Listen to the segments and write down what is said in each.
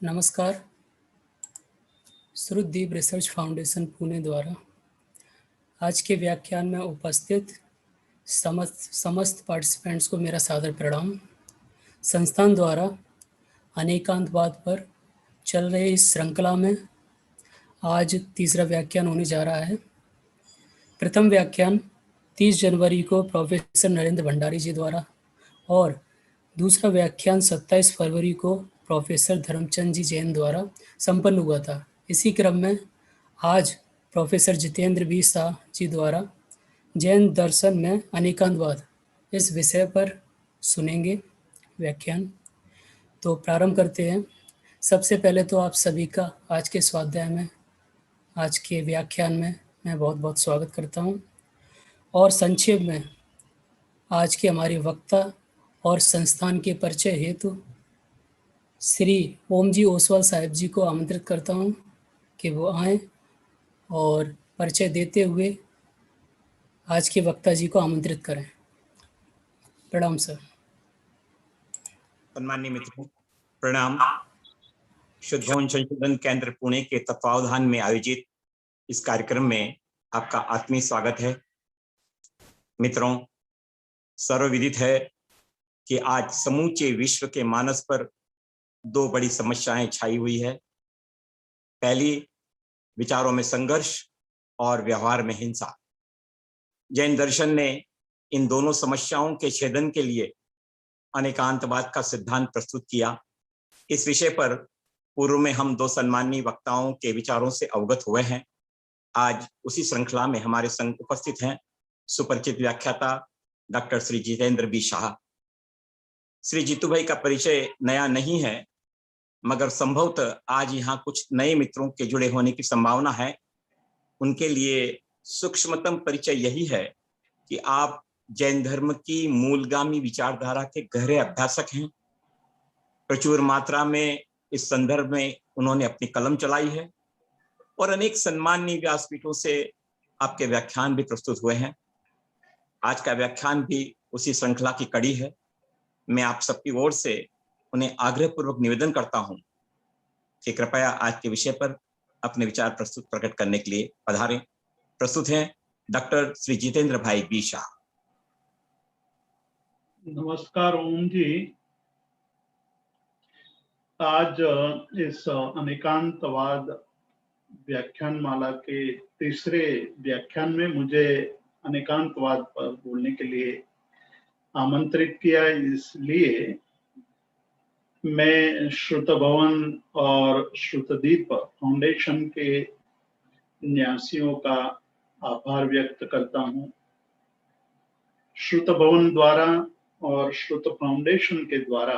नमस्कार। श्रुतदीप research foundation Pune द्वारा आज के व्याख्यान में उपस्थित समस्त पार्टिसिपेंट्स को मेरा सादर प्रणाम। संस्थान द्वारा अनेकांतवाद पर चल रहे इस श्रृंखला में आज तीसरा व्याख्यान होने जा रहा है। प्रथम व्याख्यान 30 जनवरी को प्रोफेसर नरेंद्र भंडारी जी द्वारा और दूसरा व्याख्यान 27 फरवरी को प्रोफेसर धर्मचंद जी जैन द्वारा संपन्न हुआ था। इसी क्रम में आज प्रोफेसर जितेंद्र बी शाह जी द्वारा जैन दर्शन में अनेकांतवाद इस विषय पर सुनेंगे व्याख्यान। तो प्रारंभ करते हैं। सबसे पहले तो आप सभी का आज के स्वाध्याय में, आज के व्याख्यान में मैं बहुत बहुत स्वागत करता हूं। और संक्षेप में आज के हमारे वक्ता और संस्थान के परिचय हेतु श्री ओम जी ओसवाल साहिब जी को आमंत्रित करता हूं कि वो आएं और परिचय देते हुए आज के वक्ता जी को आमंत्रित करें। प्रणाम सर। सम्माननीय मित्रों, प्रणाम। शुद्ध भवन संशोधन केंद्र पुणे के तत्वावधान में आयोजित इस कार्यक्रम में आपका आत्मीय स्वागत है। मित्रों, सर्वविदित है कि आज समूचे विश्व के मानस पर दो बड़ी समस्याएं छाई हुई है। पहली, विचारों में संघर्ष और व्यवहार में हिंसा। जैन दर्शन ने इन दोनों समस्याओं के छेदन के लिए अनेकांतवाद का सिद्धांत प्रस्तुत किया। इस विषय पर पूर्व में हम दो सम्माननीय वक्ताओं के विचारों से अवगत हुए हैं। आज उसी श्रृंखला में हमारे संग उपस्थित हैं सुपरिचित व्याख्याता डॉक्टर श्री जितेंद्र बी शाह। श्री जीतू भाई का परिचय नया नहीं है, मगर संभवतः आज यहाँ कुछ नए मित्रों के जुड़े होने की संभावना है। उनके लिए सूक्ष्मतम परिचय यही है कि आप जैन धर्म की मूलगामी विचारधारा के गहरे अभ्यासक हैं। प्रचुर मात्रा में इस संदर्भ में उन्होंने अपनी कलम चलाई है और अनेक सम्माननीय व्यासपीठों से आपके व्याख्यान भी प्रस्तुत हुए हैं। आज का व्याख्यान भी उसी श्रृंखला की कड़ी है। मैं आप सबकी ओर से उन्हें आग्रहपूर्वक निवेदन करता हूं कि कृपया आज के विषय पर अपने विचार प्रकट करने के लिए पधारें। प्रस्तुत हैं डॉक्टर श्री जितेंद्र भाई बी शाह। नमस्कार ओम जी। आज इस अनेकांतवाद व्याख्यान माला के तीसरे व्याख्यान में मुझे अनेकांतवाद पर बोलने के लिए आमंत्रित किया। इसलिए मैं श्रुत भवन और श्रुतदीप फाउंडेशन के न्यासियों का आभार व्यक्त करता हूं। श्रुत भवन द्वारा और श्रुत फाउंडेशन के द्वारा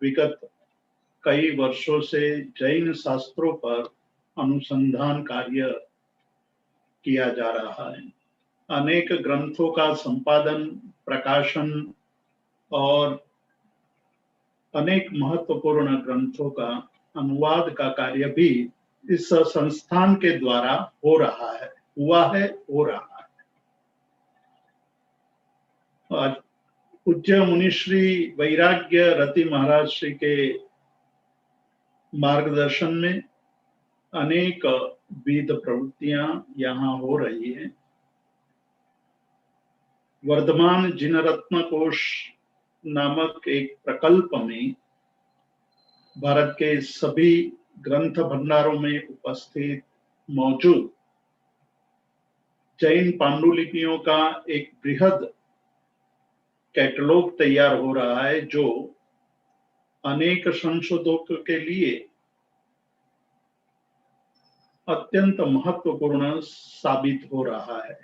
विगत कई वर्षों से जैन शास्त्रों पर अनुसंधान कार्य किया जा रहा है। अनेक ग्रंथों का संपादन, प्रकाशन और अनेक महत्वपूर्ण ग्रंथों का अनुवाद का कार्य भी इस संस्थान के द्वारा हो रहा है, हो रहा है। आज पूज्य मुनिश्री वैराग्य रति महाराज श्री के मार्गदर्शन में अनेक विध प्रवृत्तियां यहाँ हो रही हैं। वर्धमान जिन रत्न कोश नामक एक प्रकल्प में भारत के सभी ग्रंथ भंडारों में उपस्थित मौजूद जैन पांडुलिपियों का एक बृहद कैटलॉग तैयार हो रहा है, जो अनेक संशोधकों के लिए अत्यंत महत्वपूर्ण साबित हो रहा है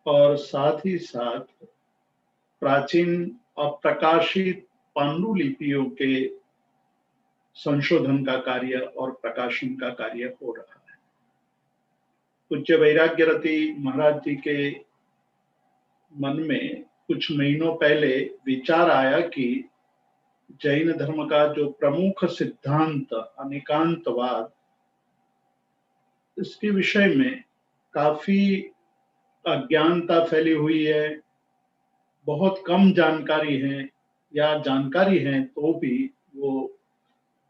और साथ ही साथ प्राचीन अप्रकाशित पांडुलिपियों के संशोधन का कार्य और प्रकाशन का कार्य हो रहा है। पूज्य वैराग्य रति महाराज जी के मन में कुछ महीनों पहले विचार आया कि जैन धर्म का जो प्रमुख सिद्धांत अनेकांतवाद, इसके विषय में काफी अज्ञानता फैली हुई है। बहुत कम जानकारी है, या जानकारी है तो भी वो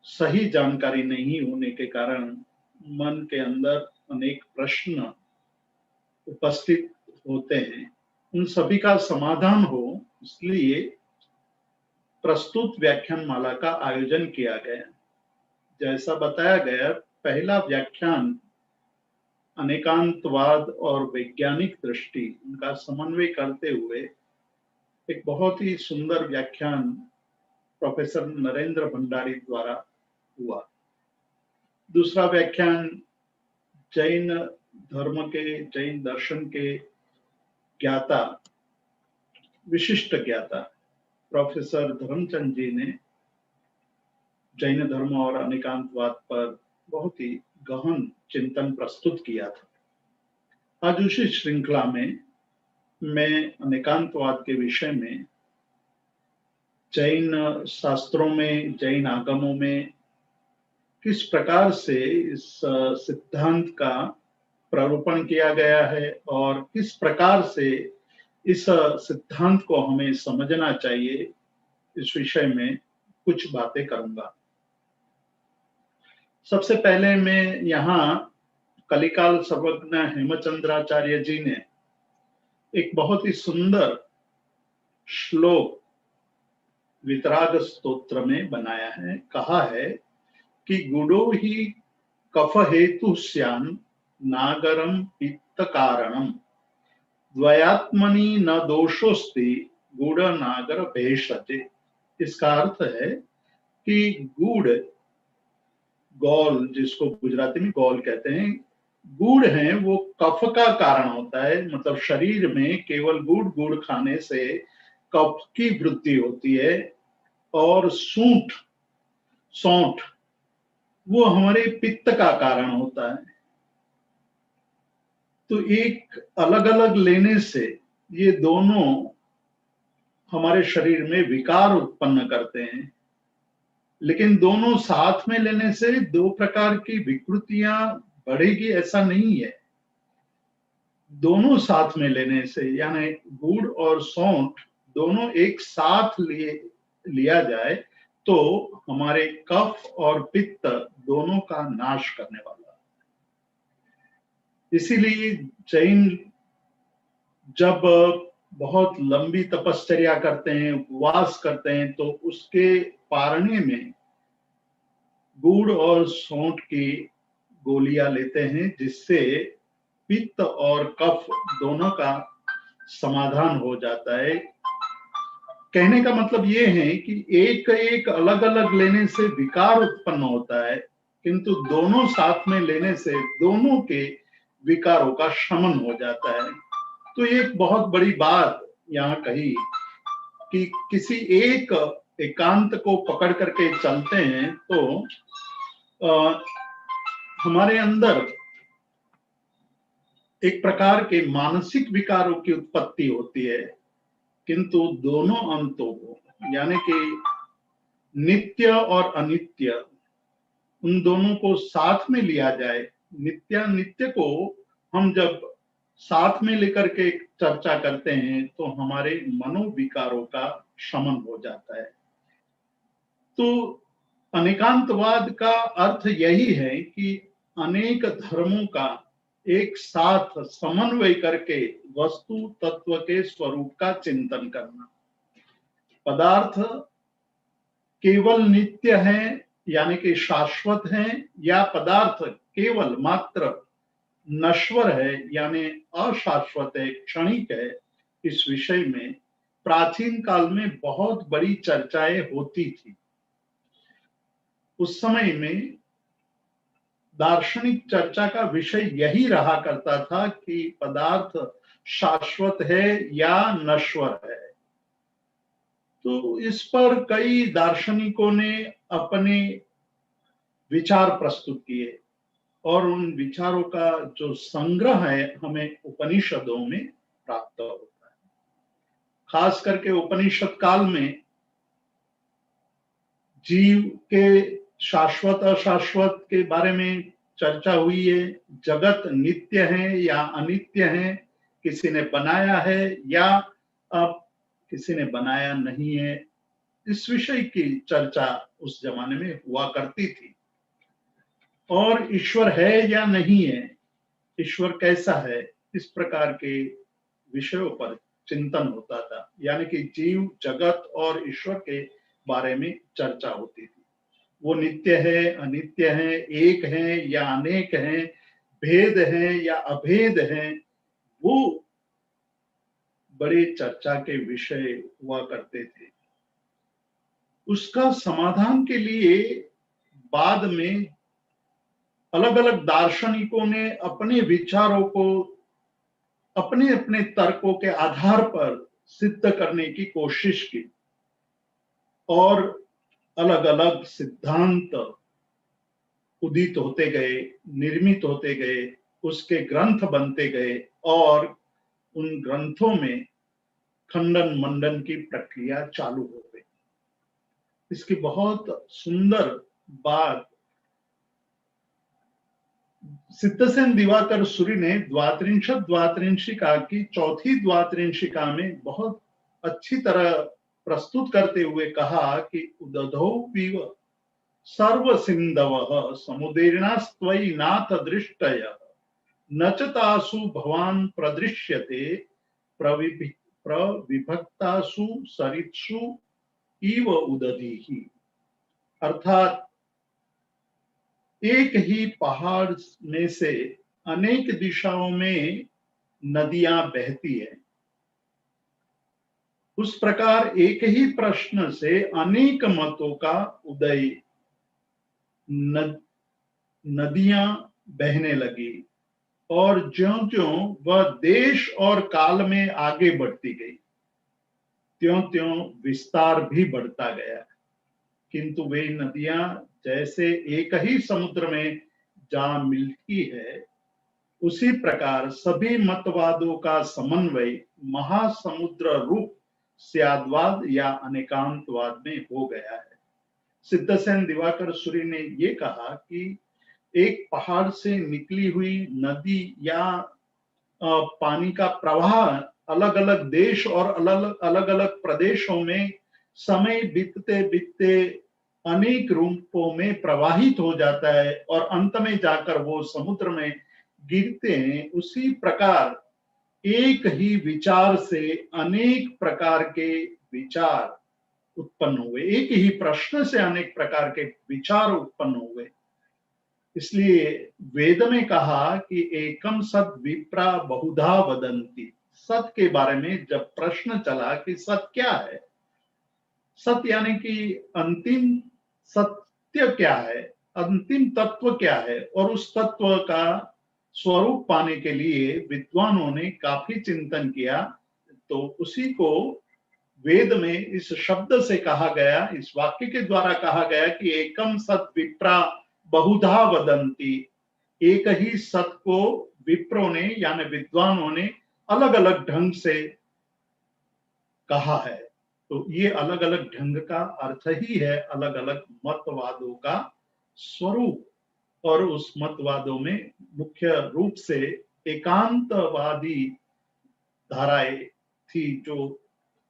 सही जानकारी नहीं होने के कारण मन के अंदर अनेक प्रश्न उपस्थित होते हैं, उन सभी का समाधान हो इसलिए प्रस्तुत व्याख्यान माला का आयोजन किया गया। जैसा बताया गया, पहला व्याख्यान अनेकांतवाद और वैज्ञानिक दृष्टि उनका समन्वय करते हुए एक बहुत ही सुंदर व्याख्यान प्रोफेसर नरेंद्र भंडारी द्वारा हुआ। दूसरा व्याख्यान जैन धर्म के, जैन दर्शन के ज्ञाता, विशिष्ट ज्ञाता प्रोफेसर धर्मचंद जी ने जैन धर्म और अनेकांतवाद पर बहुत ही गहन चिंतन प्रस्तुत किया था। आज उसी श्रृंखला में मैं अनेकांतवाद के विषय में जैन शास्त्रों में, जैन आगमों में किस प्रकार से इस सिद्धांत का प्रारूपण किया गया है और किस प्रकार से इस सिद्धांत को हमें समझना चाहिए, इस विषय में कुछ बातें करूंगा। सबसे पहले मैं यहाँ कलिकाल सर्वज्ञ हेमचंद्राचार्य जी ने एक बहुत ही सुंदर श्लोक वितराग स्तोत्र में बनाया है। कहा है कि गुडो ही कफ हेतु स्यान नागरम पित्त कारणम द्वयात्मनि न दोषोस्ति गुड़ नागर भेषजे। इसका अर्थ है कि गुड़, गौल जिसको गुजराती में गौल कहते हैं, गुड़ है वो कफ का कारण होता है। मतलब शरीर में केवल गुड़ खाने से कफ की वृद्धि होती है और सौंठ वो हमारे पित्त का कारण होता है। तो एक अलग अलग लेने से ये दोनों हमारे शरीर में विकार उत्पन्न करते हैं, लेकिन दोनों साथ में लेने से दो प्रकार की विकृतियां बढ़ेगी ऐसा नहीं है। दोनों साथ में लेने से, यानी गुड़ और सौंठ दोनों एक साथ लिया जाए तो हमारे कफ और पित्त दोनों का नाश करने वाला। इसीलिए जैन जब बहुत लंबी तपश्चर्या करते हैं, उपवास करते हैं, तो उसके पारणे में गुड़ और सौंठ की गोलियां लेते हैं, जिससे पित्त और कफ दोनों का समाधान हो जाता है। कहने का मतलब ये है कि एक एक अलग अलग लेने से विकार उत्पन्न होता है, किंतु दोनों साथ में लेने से दोनों के विकारों का शमन हो जाता है। तो एक बहुत बड़ी बात यहाँ कही कि किसी एक एकांत को पकड़ करके चलते हैं तो हमारे अंदर एक प्रकार के मानसिक विकारों की उत्पत्ति होती है, किंतु दोनों अंतों को, यानी कि नित्य और अनित्य, उन दोनों को साथ में लिया जाए। नित्य को हम जब साथ में लेकर के चर्चा करते हैं तो हमारे मनोविकारों का शमन हो जाता है। तो अनेकांतवाद का अर्थ यही है कि अनेक धर्मों का एक साथ समन्वय करके वस्तु तत्व के स्वरूप का चिंतन करना। पदार्थ केवल नित्य है यानी कि शाश्वत है, या पदार्थ केवल मात्र नश्वर है यानी अशाश्वत है, क्षणिक है, इस विषय में प्राचीन काल में बहुत बड़ी चर्चाएं होती थी। उस समय में दार्शनिक चर्चा का विषय यही रहा करता था कि पदार्थ शाश्वत है या नश्वर है। तो इस पर कई दार्शनिकों ने अपने विचार प्रस्तुत किए और उन विचारों का जो संग्रह है हमें उपनिषदों में प्राप्त होता है। खास करके उपनिषद काल में जीव के शाश्वत अशाश्वत के बारे में चर्चा हुई है। जगत नित्य है या अनित्य है, किसी ने बनाया है या अब किसी ने बनाया नहीं है, इस विषय की चर्चा उस जमाने में हुआ करती थी। और ईश्वर है या नहीं है, ईश्वर कैसा है, इस प्रकार के विषयों पर चिंतन होता था। यानी कि जीव जगत और ईश्वर के बारे में चर्चा होती थी। वो नित्य है, अनित्य है, एक है या अनेक है, भेद है या अभेद है, वो बड़े चर्चा के विषय हुआ करते थे। उसका समाधान के लिए बाद में अलग अलग दार्शनिकों ने अपने विचारों को अपने अपने तर्कों के आधार पर सिद्ध करने की कोशिश की और अलग अलग सिद्धांत उदित होते गए, निर्मित होते गए, उसके ग्रंथ बनते गए और उन ग्रंथों में खंडन मंडन की प्रक्रिया चालू हो गई। इसकी बहुत सुंदर बात सिद्धसेन दिवाकर सूरि ने द्वात्रिंशिका की चौथी द्वात्रिंशिका में बहुत अच्छी तरह प्रस्तुत करते हुए कहा कि उदधौ पीव सर्व सिंधव समुदीर्णास्त्वयि नाथ दृष्टय न च तासु भवान प्रदृश्यते प्रविभक्तासु सरित्सु इव उदधीहि। अर्थात एक ही पहाड़ में से अनेक दिशाओं में नदियां बहती है, उस प्रकार एक ही प्रश्न से अनेक मतों का उदय, नदियां बहने लगी और ज्यों-ज्यों वह देश और काल में आगे बढ़ती गई, त्यों-त्यों विस्तार भी बढ़ता गया। किंतु वे नदियां जैसे एक ही समुद्र में जा मिलती है, उसी प्रकार सभी मतवादों का समन्वय महासमुद्र रूप स्याद्वाद या अनेकांतवाद में हो गया है। सिद्धसेन दिवाकर सूरि ने ये कहा कि एक पहाड़ से निकली हुई नदी या पानी का प्रवाह अलग अलग देश और अलग अलग प्रदेशों में समय बीतते बीतते अनेक रूपों में प्रवाहित हो जाता है और अंत में जाकर वो समुद्र में गिरते हैं। उसी प्रकार एक ही विचार से अनेक प्रकार के विचार उत्पन्न हुए, एक ही प्रश्न से अनेक प्रकार के विचार उत्पन्न हुए। इसलिए वेद में कहा कि एकम सत विप्रा बहुधा वदंती। सत के बारे में जब प्रश्न चला कि सत क्या है, सत यानी कि अंतिम सत्य क्या है, अंतिम तत्व क्या है, और उस तत्व का स्वरूप पाने के लिए विद्वानों ने काफी चिंतन किया। तो उसी को वेद में इस शब्द से कहा गया, इस वाक्य के द्वारा कहा गया कि एकम सत विप्रा बहुधा वदंती। एक ही सत को विप्रों ने यानी विद्वानों ने अलग अलग ढंग से कहा है। तो ये अलग अलग ढंग का अर्थ ही है अलग अलग मतवादों का स्वरूप। और उस मतवादों में मुख्य रूप से एकांतवादी धाराएं थी जो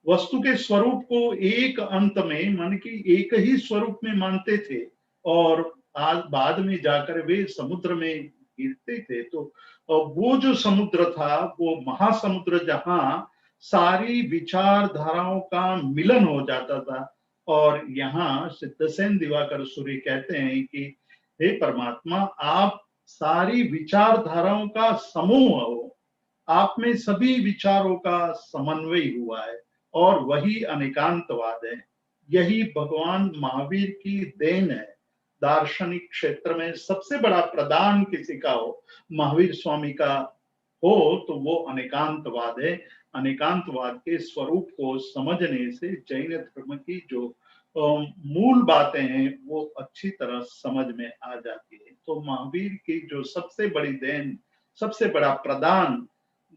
वस्तु के स्वरूप को एक अंत में मान कि एक ही स्वरूप में मानते थे और आज बाद में जाकर वे समुद्र में गिरते थे। तो वो जो समुद्र था वो महासमुद्र जहां सारी विचारधाराओं का मिलन हो जाता था। और यहाँ सिद्धसेन दिवाकर सूरि कहते हैं कि हे परमात्मा, आप सारी विचारधाराओं का समूह हो, आप में सभी विचारों का समन्वय हुआ है और वही अनेकांतवाद है। यही भगवान महावीर की देन है। दार्शनिक क्षेत्र में सबसे बड़ा प्रदान किसी का हो, महावीर स्वामी का हो, तो वो अनेकांतवाद है। अनेकांतवाद के स्वरूप को समझने से जैन धर्म की जो मूल बातें हैं वो अच्छी तरह समझ में आ जाती है। तो महावीर की जो सबसे बड़ी देन, सबसे बड़ा प्रदान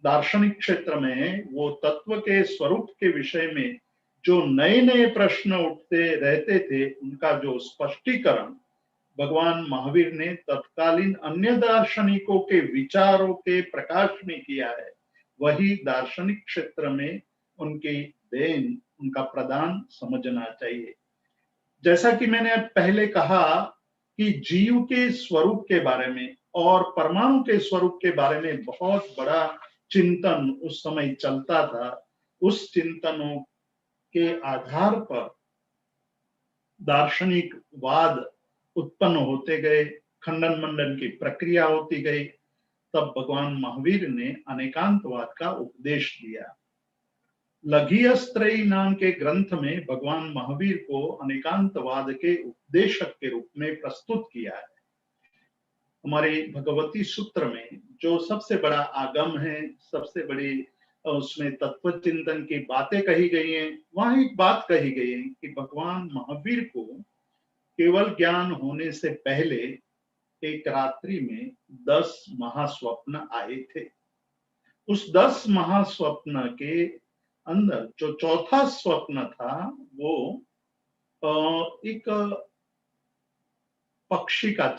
दार्शनिक क्षेत्र में है, वो तत्व के स्वरूप के विषय में जो नए नए प्रश्न उठते रहते थे, उनका जो स्पष्टीकरण भगवान महावीर ने तत्कालीन अन्य दार्शनिकों के विचारों के प्रकाश में किया है, वही दार्शनिक क्षेत्र में उनकी देन, उनका प्रदान समझना चाहिए। जैसा कि मैंने पहले कहा कि जीव के स्वरूप के बारे में और परमाणु के स्वरूप के बारे में बहुत बड़ा चिंतन उस समय चलता था। उस चिंतनों के आधार पर दार्शनिक वाद उत्पन्न होते गए, खंडन मंडन की प्रक्रिया होती गई। तब भगवान महावीर ने अनेकांतवाद का उपदेश दिया। लघियस्त्रयी नाम के ग्रंथ में भगवान महावीर को अनेकांतवाद के उपदेशक के रूप में प्रस्तुत किया है। हमारे भगवती सूत्र में जो सबसे बड़ा आगम है, सबसे बड़ी उसमें तत्व चिंतन की बातें कही गई हैं, वहां एक बात कही गई है कि भगवान महावीर को केवल ज्ञान होने से पहले एक रात्रि में 10 महास्वप्न आए थे। उस 10 महास्वप्न के अंदर जो चौथा स्वप्न था वो एक पक्षी का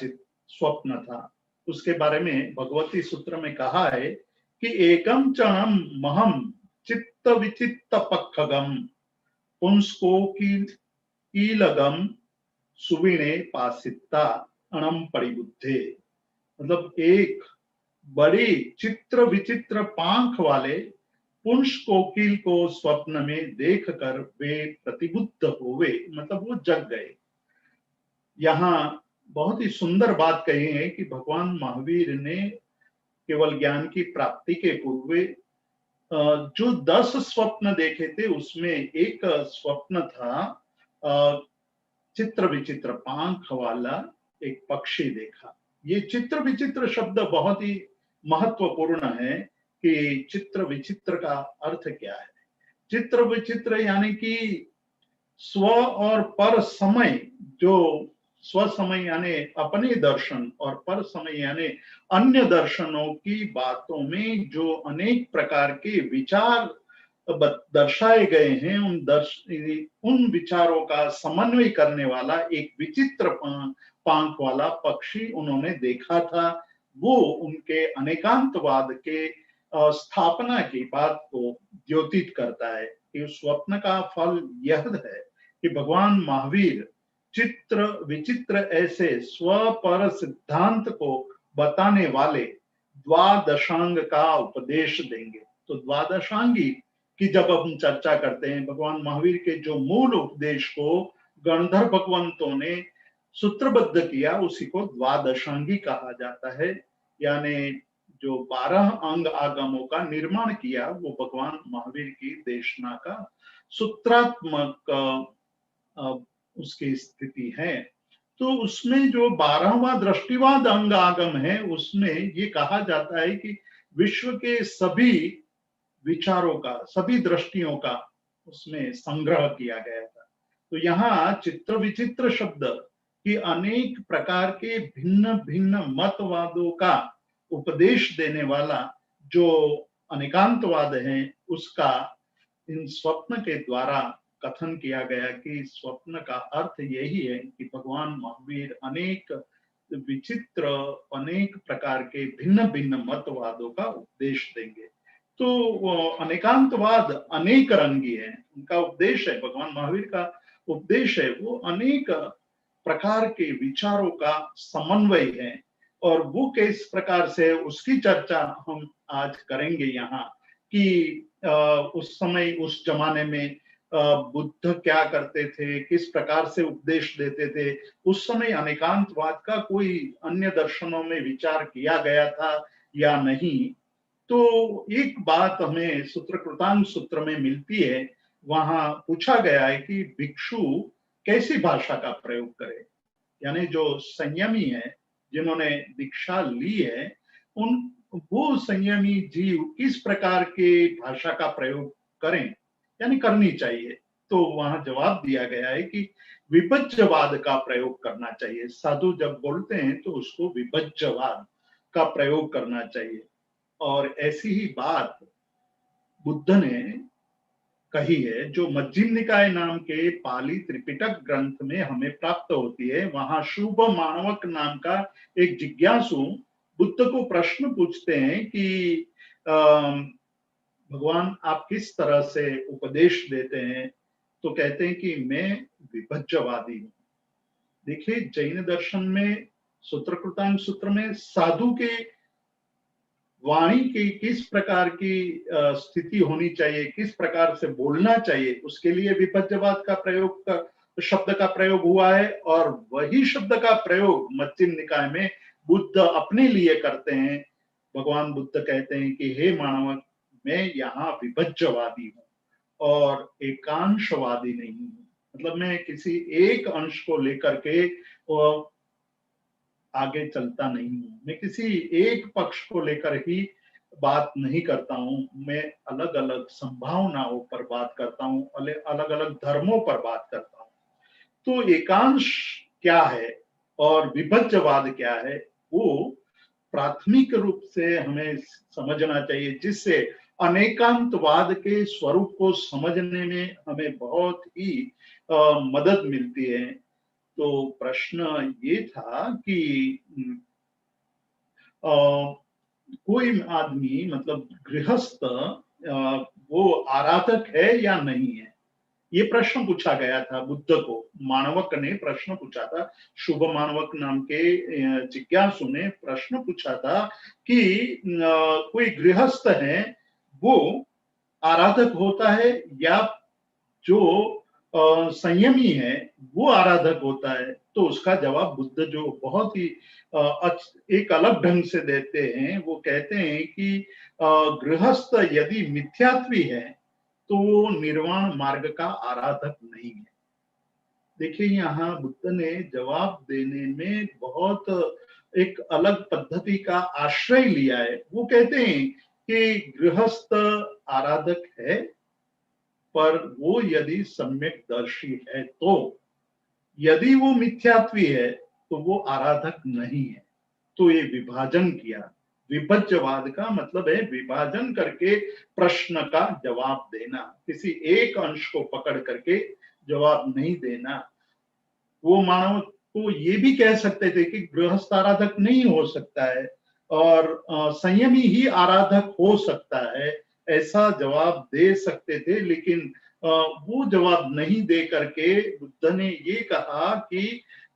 स्वप्न था। उसके बारे में भगवती सूत्र में कहा है कि एकम चणम महम चित्त विचित्त पक्षगम पुंसको कीलगम सुविणे पासिता अणम परिबुद्धे। मतलब एक बड़ी चित्र विचित्र पांख वाले पुंस कोकिल को स्वप्न में देखकर वे प्रतिबुद्ध हुए, मतलब वो जग गए। यहाँ बहुत ही सुंदर बात कही है कि भगवान महावीर ने केवल ज्ञान की प्राप्ति के पूर्व जो 10 स्वप्न देखे थे उसमें एक स्वप्न था चित्र विचित्र पांख वाला एक पक्षी देखा। ये चित्र विचित्र शब्द बहुत ही महत्वपूर्ण है कि चित्र विचित्र का अर्थ क्या है। चित्र विचित्र यानी कि स्व और पर समय, जो स्व समय यानी अपने दर्शन और पर समय यानी अन्य दर्शनों की बातों में जो अनेक प्रकार के विचार दर्शाए गए हैं, उन विचारों का समन्वय करने वाला एक विचित्र पांख वाला पक्षी उन्होंने देखा था। वो उनके अनेकांतवाद के स्थापना की बात को द्योतित करता है कि उस स्वप्न का फल यह है कि भगवान महावीर चित्र विचित्र ऐसे स्व पर सिद्धांत को बताने वाले द्वादशांग का उपदेश देंगे। तो द्वादशांगी की जब हम चर्चा करते हैं, भगवान महावीर के जो मूल उपदेश को गणधर भगवंतों ने सूत्रबद्ध किया, उसी को द्वादशांगी कहा जाता है। यानी जो 12 अंग आगमों का निर्माण किया वो भगवान महावीर की देशना का सूत्रात्मक उसकी स्थिति है। तो उसमें जो 12वां दृष्टिवाद अंग आगम है उसमें ये कहा जाता है कि विश्व के सभी विचारों का, सभी दृष्टियों का उसमें संग्रह किया गया था। तो यहाँ चित्र विचित्र शब्द कि अनेक प्रकार के भिन्न भिन्न मतवादों का उपदेश देने वाला जो अनेकांतवाद है उसका इन स्वप्न के द्वारा कथन किया गया कि स्वप्न का अर्थ यही है कि भगवान महावीर अनेक विचित्र, अनेक प्रकार के भिन्न भिन्न मतवादों का उपदेश देंगे। तो अनेकांतवाद अनेक रंगी है, उनका उपदेश है, भगवान महावीर का उपदेश है, वो अनेक प्रकार के विचारों का समन्वय है। और वो किस प्रकार से, उसकी चर्चा हम आज करेंगे यहाँ कि उस समय, उस जमाने में बुद्ध क्या करते थे, किस प्रकार से उपदेश देते थे। उस समय अनेकांतवाद का कोई अन्य दर्शनों में विचार किया गया था या नहीं। तो एक बात हमें सूत्रकृतांग सूत्र में मिलती है, वहां पूछा गया है कि भिक्षु कैसी भाषा का प्रयोग करे। यानी जो संयमी है, जिन्होंने दीक्षा ली है, वो संयमी जीव किस प्रकार के भाषा का प्रयोग करें, यानी करनी चाहिए। तो वहां जवाब दिया गया है कि विभज्यवाद का प्रयोग करना चाहिए। साधु जब बोलते हैं तो उसको विभज्यवाद का प्रयोग करना चाहिए। और ऐसी ही बात बुद्ध ने कही है जो मध्यम निकाय नाम के पाली त्रिपिटक ग्रंथ में हमें प्राप्त होती है। वहां शुभ मानवक नाम का एक जिज्ञासु बुद्ध को प्रश्न पूछते हैं कि भगवान आप किस तरह से उपदेश देते हैं, तो कहते हैं कि मैं विभज्यवादी हूं। देखिए, जैन दर्शन में सूत्रकृतांग सूत्र में साधु के वाणी की किस प्रकार की स्थिति होनी चाहिए, किस प्रकार से बोलना चाहिए, उसके लिए विभज्यवाद का शब्द का प्रयोग हुआ है। और वही शब्द का प्रयोग मध्यम निकाय में बुद्ध अपने लिए करते हैं। भगवान बुद्ध कहते हैं कि हे मानव, मैं यहाँ विभज्यवादी हूँ और एकांशवादी नहीं हूँ। मतलब मैं किसी एक अंश को लेकर के आगे चलता नहीं हूं, मैं किसी एक पक्ष को लेकर ही बात नहीं करता हूं, मैं अलग अलग संभावनाओं पर बात करता हूं, अलग अलग धर्मों पर बात करता हूं। तो एकांश क्या है और विभज्यवाद क्या है, वो प्राथमिक रूप से हमें समझना चाहिए, जिससे अनेकांतवाद के स्वरूप को समझने में हमें बहुत ही मदद मिलती है। तो प्रश्न ये था कि कोई आदमी, मतलब गृहस्थ, वो आराधक है या नहीं है, ये प्रश्न पूछा गया था बुद्ध को। माणवक ने प्रश्न पूछा था, शुभ माणवक नाम के जिज्ञासु ने प्रश्न पूछा था कि कोई गृहस्थ है वो आराधक होता है या जो संयमी है वो आराधक होता है। तो उसका जवाब बुद्ध जो बहुत ही एक अलग ढंग से देते हैं, वो कहते हैं कि गृहस्थ यदि मिथ्यात्वी है तो वो निर्वाण मार्ग का आराधक नहीं है। देखिए, यहाँ बुद्ध ने जवाब देने में बहुत एक अलग पद्धति का आश्रय लिया है। वो कहते हैं कि गृहस्थ आराधक है, पर वो यदि सम्यक दर्शी है, तो यदि वो मिथ्यात्वी है तो वो आराधक नहीं है। तो ये विभाजन किया। विभज्यवाद का मतलब है विभाजन करके प्रश्न का जवाब देना, किसी एक अंश को पकड़ करके जवाब नहीं देना। वो मानव तो ये भी कह सकते थे कि गृहस्थ आराधक नहीं हो सकता है और संयमी ही आराधक हो सकता है, ऐसा जवाब दे सकते थे। लेकिन वो जवाब नहीं दे करके बुद्ध ने ये कहा कि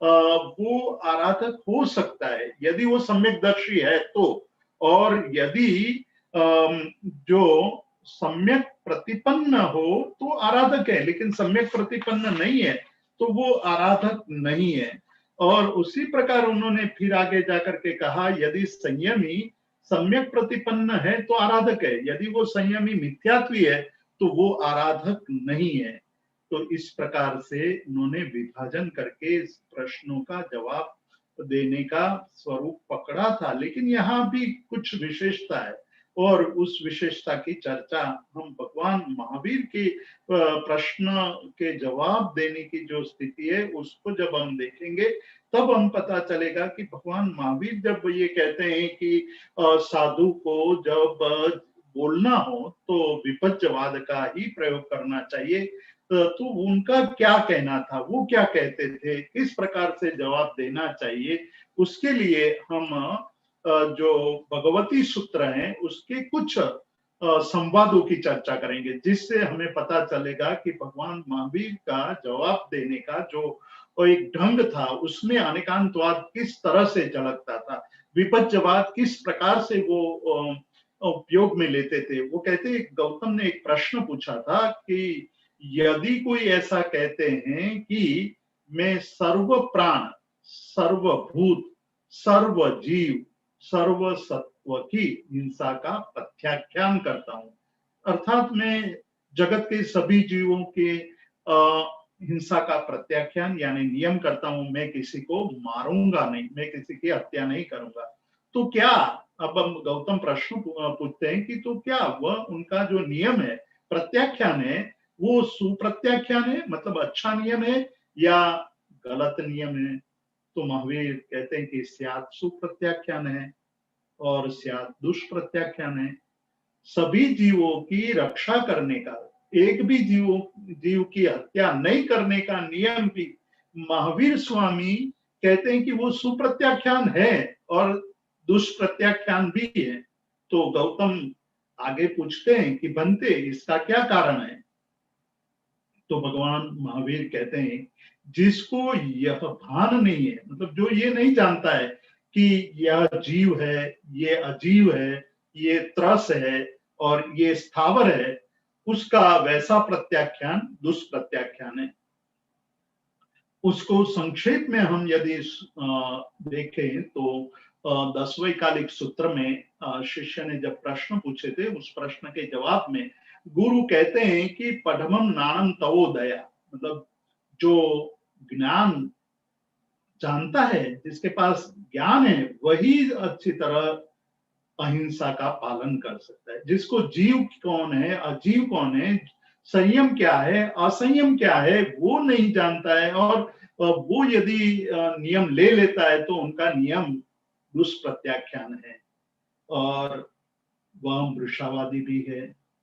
वो आराधक हो सकता है यदि वो सम्यकदर्शी है तो, और यदि जो सम्यक प्रतिपन्न हो तो आराधक है, लेकिन सम्यक प्रतिपन्न नहीं है तो वो आराधक नहीं है। और उसी प्रकार उन्होंने फिर आगे जाकर के कहा, यदि संयमी सम्यक प्रतिपन्न है तो आराधक है, यदि वो संयमी मिथ्यात्वी है तो वो आराधक नहीं है। तो इस प्रकार से उन्होंने विभाजन करके इस प्रश्नों का जवाब देने का स्वरूप पकड़ा था। लेकिन यहाँ भी कुछ विशेषता है और उस विशेषता की चर्चा हम भगवान महावीर के प्रश्न के जवाब देने की जो स्थिति है उसको जब हम देखेंगे तब हम पता चलेगा कि भगवान महावीर जब ये कहते हैं कि साधु को जब बोलना हो तो विभज्यवाद का ही प्रयोग करना चाहिए, तो उनका क्या कहना था, वो क्या कहते थे, किस प्रकार से जवाब देना चाहिए, उसके लिए हम जो भगवती सूत्र हैं उसके कुछ संवादों की चर्चा करेंगे, जिससे हमें पता चलेगा कि भगवान महावीर का जवाब देने का जो एक ढंग था उसमें अनेकांतवाद किस तरह से झलकता था, विभज्यवाद किस प्रकार से वो उपयोग में लेते थे। वो कहते, गौतम ने एक प्रश्न पूछा था कि यदि कोई ऐसा कहते हैं कि मैं सर्व प्राण, सर्वभूत, सर्व जीव, सर्व सत्व की हिंसा का प्रत्याख्यान करता हूं, अर्थात मैं जगत के सभी जीवों के हिंसा का प्रत्याख्यान यानी नियम करता हूं, मैं किसी को मारूंगा नहीं, मैं किसी की हत्या नहीं करूंगा। तो क्या, अब हम गौतम प्रश्न पूछते हैं कि तो क्या वह उनका जो नियम है, प्रत्याख्यान है, वो सुप्रत्याख्यान है, मतलब अच्छा नियम है या गलत नियम है? तो महावीर कहते हैं कि स्यात् सुप्रत्याख्यान है और स्यात् दुष्प्रत्याख्यान है। सभी जीवों की रक्षा करने का, एक भी जीव की हत्या नहीं करने का नियम भी महावीर स्वामी कहते हैं कि वो सुप्रत्याख्यान है और दुष्प्रत्याख्यान भी है। तो गौतम आगे पूछते हैं कि बनते इसका क्या कारण है, तो भगवान महावीर कहते हैं जिसको यह भान नहीं है, मतलब जो ये नहीं जानता है कि यह जीव है, ये अजीव है, ये त्रस है और ये स्थावर है, उसका वैसा प्रत्याख्यान दुष्प्रत्याख्यान है। उसको संक्षेप में हम यदि देखें तो 10वें कालिक सूत्र में शिष्य ने जब प्रश्न पूछे थे, उस प्रश्न के जवाब में गुरु कहते हैं कि पढ़मम नानम तवोदया, मतलब जो ज्ञान जानता है, जिसके पास ज्ञान है, वही अच्छी तरह अहिंसा का पालन कर सकता है। जिसको जीव कौन है, अजीव कौन है, संयम क्या है, असंयम क्या है, वो नहीं जानता है, और वो यदि नियम ले लेता है तो उनका नियम दुष्प्रत्याख्यान है और वह मृषावादी भी है।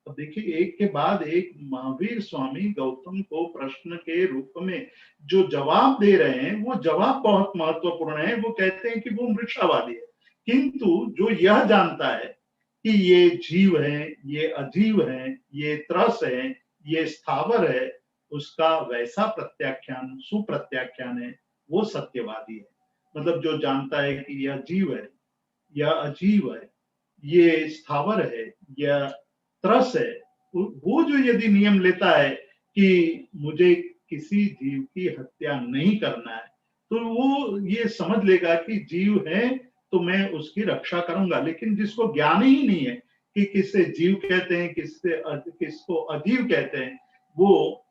अब देखिए, एक के बाद एक महावीर स्वामी गौतम को प्रश्न के रूप में जो जवाब दे रहे हैं, वो जवाब बहुत महत्वपूर्ण है। वो कहते हैं कि वो मृषावादी है, किंतु जो यह जानता है कि ये जीव है, ये अजीव है, ये त्रस है, ये स्थावर है, उसका वैसा प्रत्याख्यान सुप्रत्याख्यान है, वो सत्यवादी है। मतलब जो जानता है कि यह जीव है, यह अजीव है, ये स्थावर है, यह त्रस है, वो जो यदि नियम लेता है कि मुझे किसी जीव की हत्या नहीं करना है, तो वो ये समझ लेगा कि जीव है तो मैं उसकी रक्षा करूंगा। लेकिन जिसको ज्ञान ही नहीं है कि किससे जीव कहते हैं, किसको अजीव कहते हैं, वो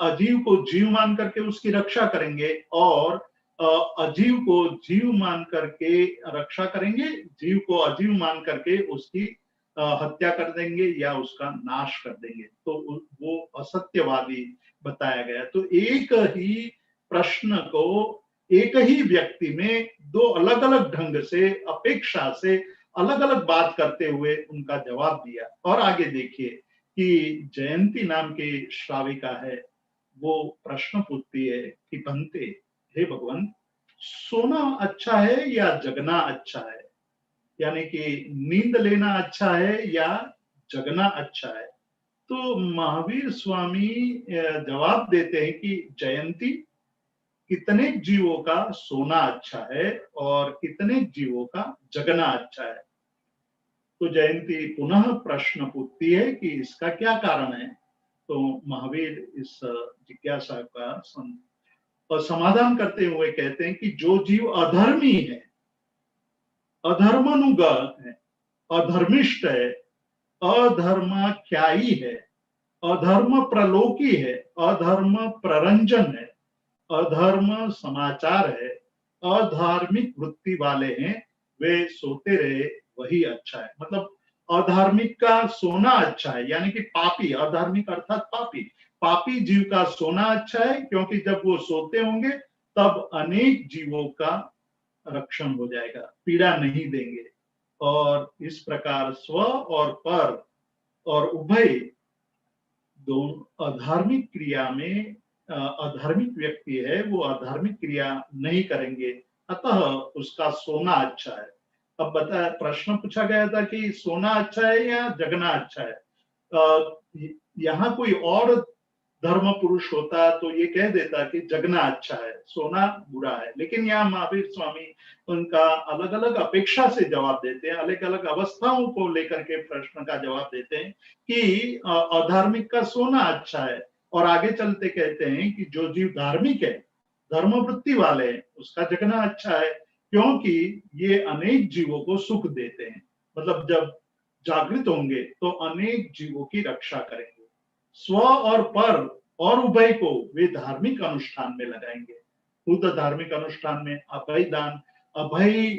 अजीव को जीव मान करके उसकी रक्षा करेंगे और अजीव को जीव मान करके रक्षा करेंगे, जीव को अजीव मान करके उसकी हत्या कर देंगे या उसका नाश कर देंगे। तो वो असत्यवादी बताया गया। तो एक ही प्रश्न को एक ही व्यक्ति में दो अलग अलग ढंग से, अपेक्षा से अलग अलग बात करते हुए उनका जवाब दिया। और आगे देखिए कि जयंती नाम की श्राविका है, वो प्रश्न पूछती है कि बनते, हे भगवान, सोना अच्छा है या जगना अच्छा है, यानी कि नींद लेना अच्छा है या जगना अच्छा है। तो महावीर स्वामी जवाब देते हैं कि जयंती, कितने जीवों का सोना अच्छा है और कितने जीवों का जगना अच्छा है। तो जयंती पुनः प्रश्न पूछती है कि इसका क्या कारण है। तो महावीर इस जिज्ञासा का समाधान करते हुए कहते हैं कि जो जीव अधर्मी है, अधर्मानुग है, अधर्मिष्ठ है, अधर्माख्यायी है, अधर्म प्रलोकी है, अधर्म प्ररंजन है, अधर्म समाचार है, अधार्मिक वृत्ति वाले हैं, वे सोते रहे वही अच्छा है। मतलब अधार्मिक का सोना अच्छा है, यानी कि पापी, अधार्मिक अर्थात पापी, पापी जीव का सोना अच्छा है, क्योंकि जब वो सोते होंगे तब अनेक जीवों का रक्षण हो जाएगा, पीड़ा नहीं देंगे। और इस प्रकार स्व और पर और उभय दोनों अधार्मिक क्रिया में अधार्मिक व्यक्ति है, वो अधार्मिक क्रिया नहीं करेंगे, अतः उसका सोना अच्छा है। अब बता, प्रश्न पूछा गया था कि सोना अच्छा है या जगना अच्छा है। यहाँ कोई और धर्म पुरुष होता तो ये कह देता कि जगना अच्छा है, सोना बुरा है। लेकिन यहाँ महावीर स्वामी उनका अलग अलग अपेक्षा से जवाब देते हैं, अलग अलग अवस्थाओं को लेकर के प्रश्न का जवाब देते हैं कि अधार्मिक का सोना अच्छा है, और आगे चलते कहते हैं कि जो जीव धार्मिक है, धर्मवृत्ति वाले हैं, उसका जगना अच्छा है, क्योंकि ये अनेक जीवों को सुख देते हैं। मतलब जब जागृत होंगे तो अनेक जीवों की रक्षा करेंगे। स्व और पर और उभय को वे धार्मिक अनुष्ठान में लगाएंगे। खुद धार्मिक अनुष्ठान में अभय दान, अभय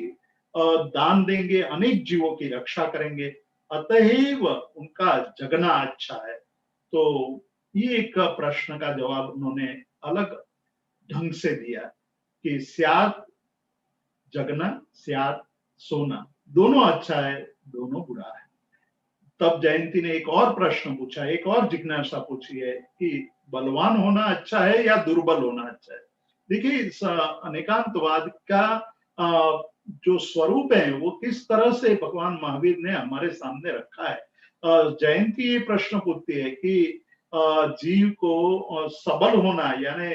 दान देंगे, अनेक जीवों की रक्षा करेंगे, अतएव उनका जगना अच्छा है। तो ये एक प्रश्न का जवाब उन्होंने अलग ढंग से दिया कि स्यात जगना, स्यात सोना, दोनों अच्छा है, दोनों बुरा है। तब जयंती ने एक और प्रश्न पूछा, एक और जिज्ञासा पूछी है कि बलवान होना अच्छा है या दुर्बल होना अच्छा है। देखिए, इस अनेकांतवाद का जो स्वरूप है वो किस तरह से भगवान महावीर ने हमारे सामने रखा है। जयंती ये प्रश्न पूछती है कि जीव को सबल होना यानी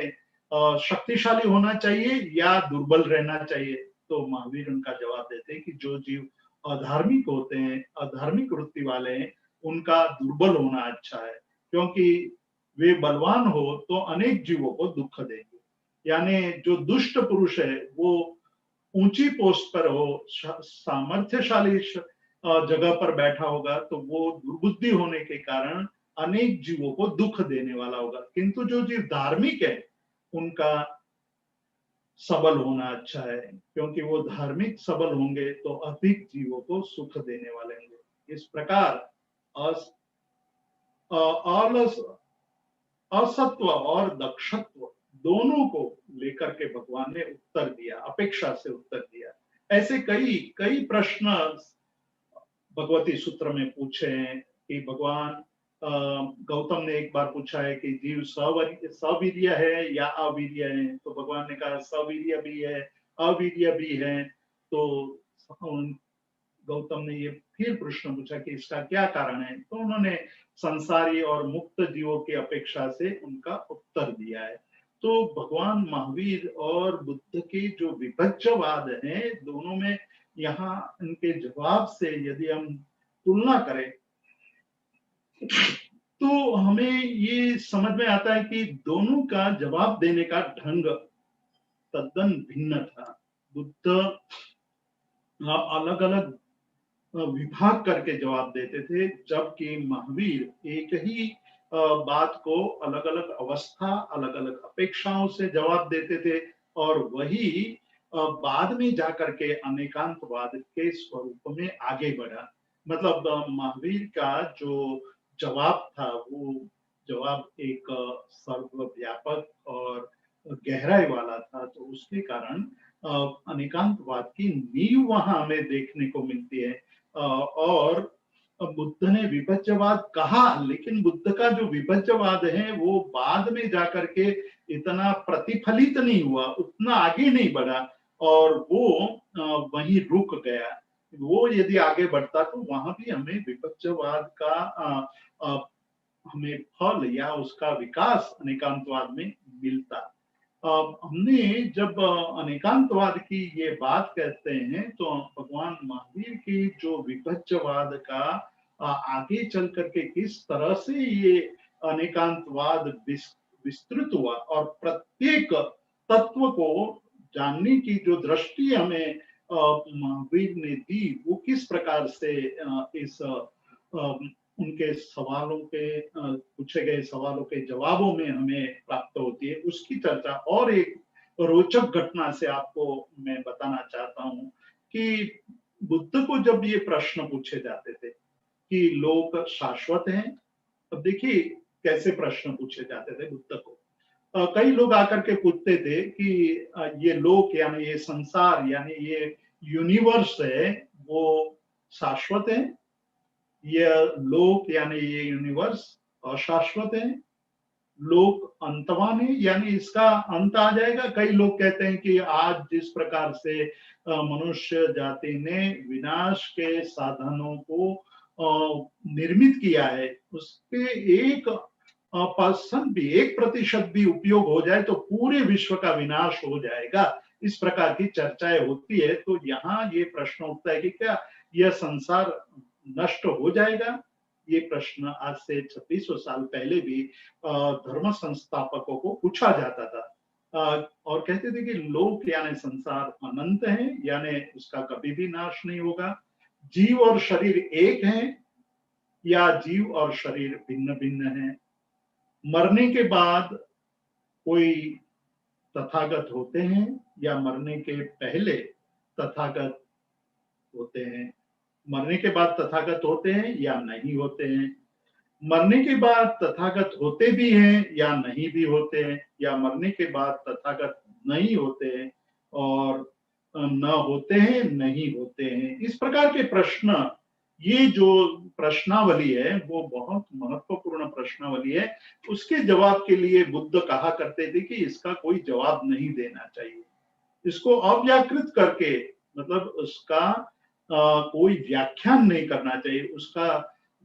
शक्तिशाली होना चाहिए या दुर्बल रहना चाहिए। तो महावीर उनका जवाब देते हैं कि जो जीव अधार्मिक होते हैं, अधार्मिक वृत्ति वाले हैं, उनका दुर्बल होना अच्छा है, क्योंकि वे बलवान हो तो अनेक जीवों को दुख देंगे। यानी जो दुष्ट पुरुष है वो ऊंची पोस्ट पर हो, सामर्थ्यशाली जगह पर बैठा होगा, तो वो दुर्बुद्धि होने के कारण अनेक जीवों को दुख देने वाला होगा। किंतु जो जीव धार्मिक है उनका सबल होना अच्छा है, क्योंकि वो धार्मिक सबल होंगे तो अधिक जीवों को सुख देने वाले होंगे। इस प्रकार असत्व और दक्षत्व दोनों को लेकर के भगवान ने उत्तर दिया, अपेक्षा से उत्तर दिया। ऐसे कई कई प्रश्न भगवती सूत्र में पूछे हैं कि भगवान गौतम ने एक बार पूछा है कि जीव सवीर्य है या अवीर्य है, तो भगवान ने कहा सवीर्य भी है, अवीर्य भी है। तो गौतम ने ये फिर प्रश्न पूछा कि इसका क्या कारण है, तो उन्होंने संसारी और मुक्त जीवों की अपेक्षा से उनका उत्तर दिया है। तो भगवान महावीर और बुद्ध के जो विभज्यवाद है, दोनों में यहाँ इनके जवाब से यदि हम तुलना करें तो हमें ये समझ में आता है कि दोनों का जवाब देने का ढंग तद्दन भिन्न था। बुद्ध अलग अलग विभाग करके जवाब देते थे, जबकि महावीर एक ही बात को अलग अलग अवस्था, अलग अलग अपेक्षाओं से जवाब देते थे, और वही बाद में जाकर के अनेकांतवाद के स्वरूप में आगे बढ़ा। मतलब महावीर का जो जवाब था वो जवाब एक सर्वव्यापक और गहराई वाला था, तो उसके कारण अनेकांतवाद की नींव वहां हमें देखने को मिलती है। और बुद्ध ने विभज्यवाद कहा, लेकिन बुद्ध का जो विभज्यवाद है वो बाद में जाकर के इतना प्रतिफलित नहीं हुआ, उतना आगे नहीं बढ़ा, और वो वहीं रुक गया। वो यदि आगे बढ़ता तो वहां भी हमें विभज्यवाद का हमें फल या उसका विकास अनेकांतवाद में मिलता। हमने जब अनेकांतवाद की ये बात कहते हैं तो भगवान महावीर की जो विभज्यवाद का आगे चल करके किस तरह से ये अनेकांतवाद विस्तृत हुआ, और प्रत्येक तत्व को जानने की जो दृष्टि हमें महावीर ने दी, वो किस प्रकार से इस उनके सवालों के पूछे गए सवालों के जवाबों में हमें प्राप्त होती है, उसकी चर्चा और एक रोचक घटना से आपको मैं बताना चाहता हूँ कि बुद्ध को जब ये प्रश्न पूछे जाते थे कि लोक शाश्वत हैं, अब देखिए कैसे प्रश्न पूछे जाते थे बुद्ध को। कई लोग आकर के पूछते थे कि ये लोक यानी ये संसार यानी ये यूनिवर्स है वो शाश्वत है, ये लोक यानी ये यूनिवर्स अशाश्वत है, लोक अंतवान है यानी इसका अंत आ जाएगा। कई लोग कहते हैं कि आज जिस प्रकार से मनुष्य जाति ने विनाश के साधनों को निर्मित किया है, उसके 1% भी 1% भी उपयोग हो जाए तो पूरे विश्व का विनाश हो जाएगा, इस प्रकार की चर्चाएं होती है। तो यहाँ ये प्रश्न उठता है कि क्या यह संसार नष्ट हो जाएगा? ये प्रश्न आज से 2600 साल पहले भी धर्म संस्थापकों को पूछा जाता था, और कहते थे कि लोक यानी संसार अनंत है, यानी उसका कभी भी नाश नहीं होगा। जीव और शरीर एक है या जीव और शरीर भिन्न भिन्न है। मरने के बाद कोई तथागत होते हैं या मरने के पहले तथागत होते हैं, मरने के बाद तथागत होते हैं या नहीं होते हैं, मरने के बाद तथागत होते भी हैं या नहीं भी होते हैं, या मरने के बाद तथागत नहीं होते हैं और न होते हैं नहीं होते हैं। इस प्रकार के प्रश्न, ये जो प्रश्नावली है वो बहुत महत्वपूर्ण प्रश्नावली है। उसके जवाब के लिए बुद्ध कहा करते थे कि इसका कोई जवाब नहीं देना चाहिए, इसको अव्याकृत करके मतलब उसका कोई व्याख्यान नहीं करना चाहिए, उसका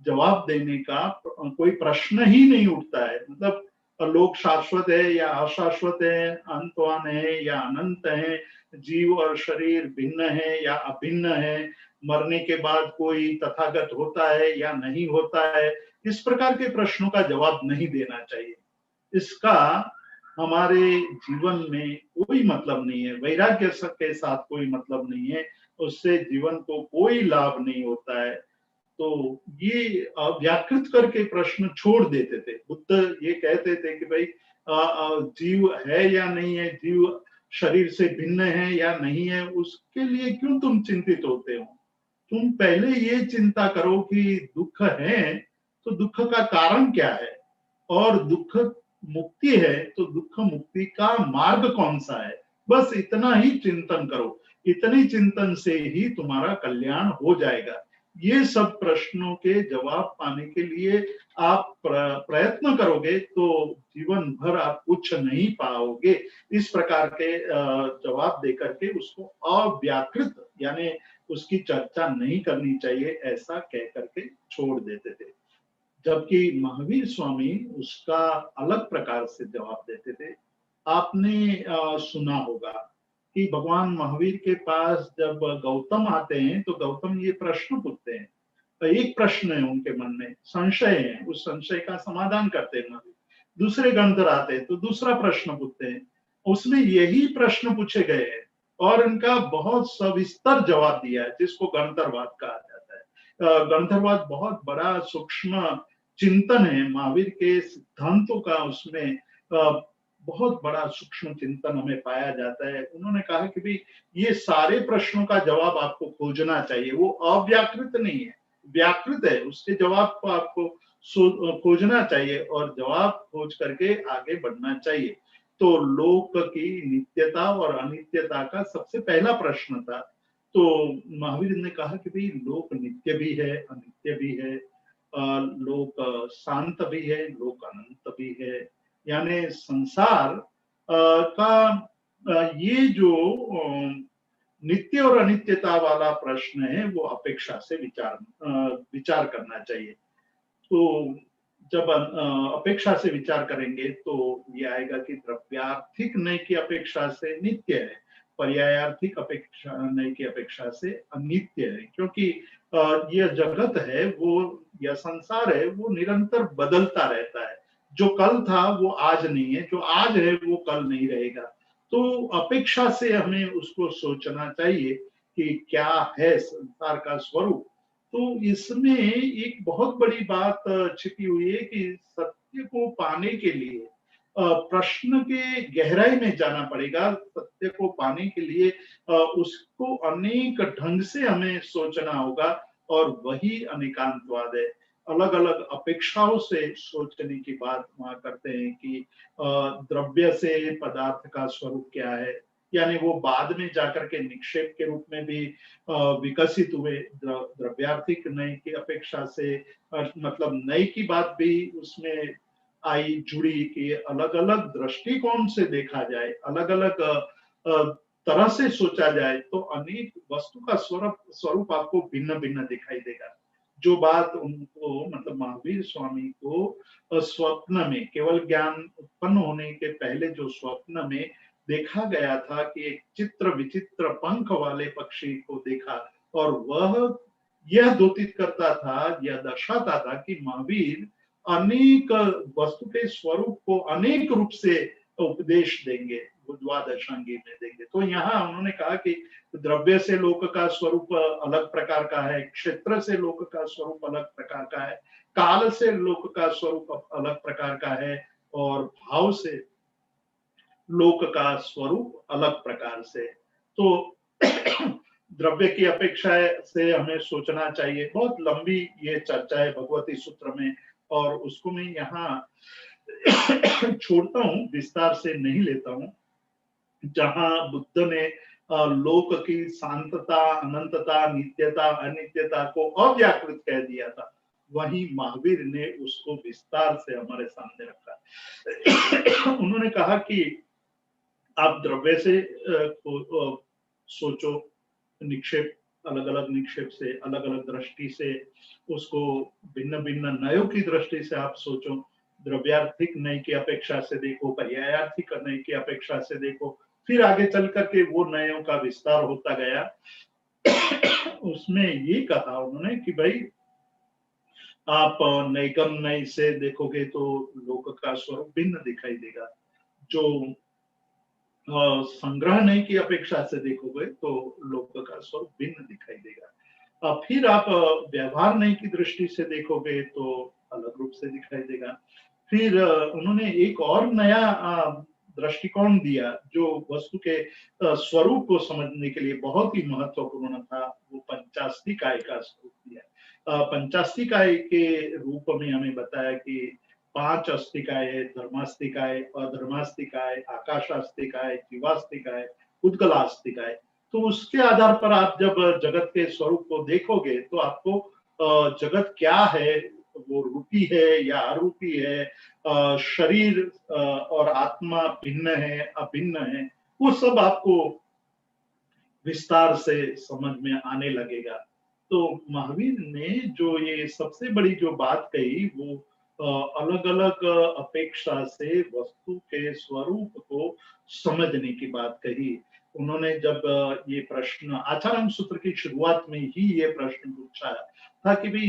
जवाब देने का कोई प्रश्न ही नहीं उठता है। मतलब लोक शाश्वत है या अशाश्वत है, अंतवान है या अनंत है, जीव और शरीर भिन्न है या अभिन्न है, मरने के बाद कोई तथागत होता है या नहीं होता है, इस प्रकार के प्रश्नों का जवाब नहीं देना चाहिए। इसका हमारे जीवन में कोई मतलब नहीं है, वैराग्य के साथ कोई मतलब नहीं है, उससे जीवन को कोई लाभ नहीं होता है। तो ये व्याकृत करके प्रश्न छोड़ देते थे। बुद्ध ये कहते थे कि भाई जीव है या नहीं है, जीव शरीर से भिन्न है या नहीं है, उसके लिए क्यों तुम चिंतित होते हो? तुम पहले ये चिंता करो कि दुख है तो दुख का कारण क्या है, और दुख मुक्ति है तो दुख मुक्ति का मार्ग कौन सा है, बस इतना ही चिंतन करो। इतने चिंतन से ही तुम्हारा कल्याण हो जाएगा। ये सब प्रश्नों के जवाब पाने के लिए आप प्रयत्न करोगे तो जीवन भर आप कुछ नहीं पाओगे। इस प्रकार के जवाब देकर के उसको अव्याकृत यानी उसकी चर्चा नहीं करनी चाहिए, ऐसा कह करके छोड़ देते थे। जबकि महावीर स्वामी उसका अलग प्रकार से जवाब देते थे। आपने सुना होगा कि भगवान महावीर के पास जब गौतम आते हैं तो गौतम ये प्रश्न पूछते हैं। तो एक प्रश्न है उनके मन में, संशय है, उस संशय का समाधान करते हैं महावीर। दूसरे गणधर आते हैं तो दूसरा प्रश्न पूछते हैं, उसमें यही प्रश्न पूछे गए हैं और इनका बहुत सविस्तर जवाब दिया है, जिसको गणधरवाद कहा जाता है। गणधरवाद बहुत बड़ा सूक्ष्म चिंतन है, महावीर के सिद्धांतों का उसमें बहुत बड़ा सूक्ष्म चिंतन हमें पाया जाता है। उन्होंने कहा कि भाई ये सारे प्रश्नों का जवाब आपको खोजना चाहिए, वो अव्याकृत नहीं है, व्याकृत है, उसके जवाब को आपको खोजना चाहिए और जवाब खोज करके आगे बढ़ना चाहिए। तो लोक की नित्यता और अनित्यता का सबसे पहला प्रश्न था। तो महावीर ने कहा कि भाई लोक नित्य भी है, अनित्य भी है, लोक शांत भी है, लोक अनंत भी है। यानी संसार का ये जो नित्य और अनित्यता वाला प्रश्न है वो अपेक्षा से विचार करना चाहिए। तो जब अपेक्षा से विचार करेंगे तो ये आएगा कि द्रव्यार्थिक नय की अपेक्षा से नित्य है, पर्यायार्थिक अपेक्षा नय की अपेक्षा से अनित्य है। क्योंकि यह जगत है, वो यह संसार है, वो निरंतर बदलता रहता है। जो कल था वो आज नहीं है, जो आज है वो कल नहीं रहेगा। तो अपेक्षा से हमें उसको सोचना चाहिए कि क्या है संसार का स्वरूप। तो इसमें एक बहुत बड़ी बात छिपी हुई है कि सत्य को पाने के लिए प्रश्न के गहराई में जाना पड़ेगा। सत्य को पाने के लिए उसको अनेक ढंग से हमें सोचना होगा और वही अनेकांतवाद है। अलग अलग अपेक्षाओं से सोचने की बात वहां करते हैं कि द्रव्य से पदार्थ का स्वरूप क्या है, यानी वो बाद में जाकर के निक्षेप के रूप में भी विकसित हुए। द्रव्यार्थिक नय की अपेक्षा से मतलब नय की बात भी उसमें आई जुड़ी कि अलग अलग दृष्टिकोण से देखा जाए, अलग अलग तरह से सोचा जाए तो अनेक वस्तु का स्वरूप आपको भिन्न भिन्न दिखाई देगा। जो बात उनको मतलब महावीर स्वामी को स्वप्न में, केवल ज्ञान उत्पन्न होने के पहले जो स्वप्न में देखा गया था कि एक चित्र विचित्र पंख वाले पक्षी को देखा और वह यह द्योतित करता था, यह दर्शाता था कि महावीर अनेक वस्तु के स्वरूप को अनेक रूप से उपदेश देंगे, द्वादशांगी में देंगे। तो यहाँ उन्होंने कहा कि द्रव्य से लोक का स्वरूप अलग प्रकार का है, क्षेत्र से लोक का स्वरूप अलग प्रकार का है, काल से लोक का स्वरूप अलग प्रकार का है और भाव से लोक का स्वरूप अलग प्रकार से। तो द्रव्य की अपेक्षा से हमें सोचना चाहिए। बहुत लंबी ये चर्चा है भगवती सूत्र में और उसको मैं यहाँ छोड़ता हूँ, विस्तार से नहीं लेता हूँ। जहां बुद्ध ने लोक की शांतता, अनंतता, नित्यता, अनित्यता को अव्याकृत कह दिया था, वहीं महावीर ने उसको विस्तार से हमारे सामने रखा। उन्होंने कहा कि आप द्रव्य से सोचो, निक्षेप अलग अलग निक्षेप से, अलग अलग दृष्टि से उसको भिन्न भिन्न नयों की दृष्टि से आप सोचो, द्रव्यार्थिक नय की अपेक्षा से देखो, पर्यायार्थिक नय की अपेक्षा से देखो, फिर आगे चल करके वो नयों का विस्तार होता गया। उसमें ये कहा उन्होंने कि भाई आप नैगम नय से देखोगे तो लोक का स्वरूप भिन्न दिखाई देगा, जो संग्रह नय की अपेक्षा से देखोगे तो लोक का स्वरूप भिन्न दिखाई देगा। फिर आप व्यवहार नय की दृष्टि से देखोगे तो अलग रूप से दिखाई देगा। फिर उन्होंने एक और नया दृष्टिकोण दिया जो वस्तु के स्वरूप को समझने के लिए बहुत ही महत्वपूर्ण था, वो पंचास्तिकाय का स्वरूप दिया। पंचास्तिकाय के रूप में हमें बताया कि 5 अस्तिकाय है, धर्मास्तिकाय, अधर्मास्तिकाय, आकाशास्तिकाय, जीवास्तिकाय, उद्गलास्तिकाय। तो उसके आधार पर आप जब जगत के स्वरूप को देखोगे तो आपको जगत क्या है, वो रूपी है या अरूपी है, शरीर और आत्मा भिन्न है, अभिन्न है, वो सब आपको विस्तार से समझ में आने लगेगा। तो महावीर ने जो ये सबसे बड़ी जो बात कही वो अलग अलग अपेक्षा से वस्तु के स्वरूप को समझने की बात कही। उन्होंने जब ये प्रश्न आचार्य सूत्र की शुरुआत में ही ये प्रश्न पूछा था कि भाई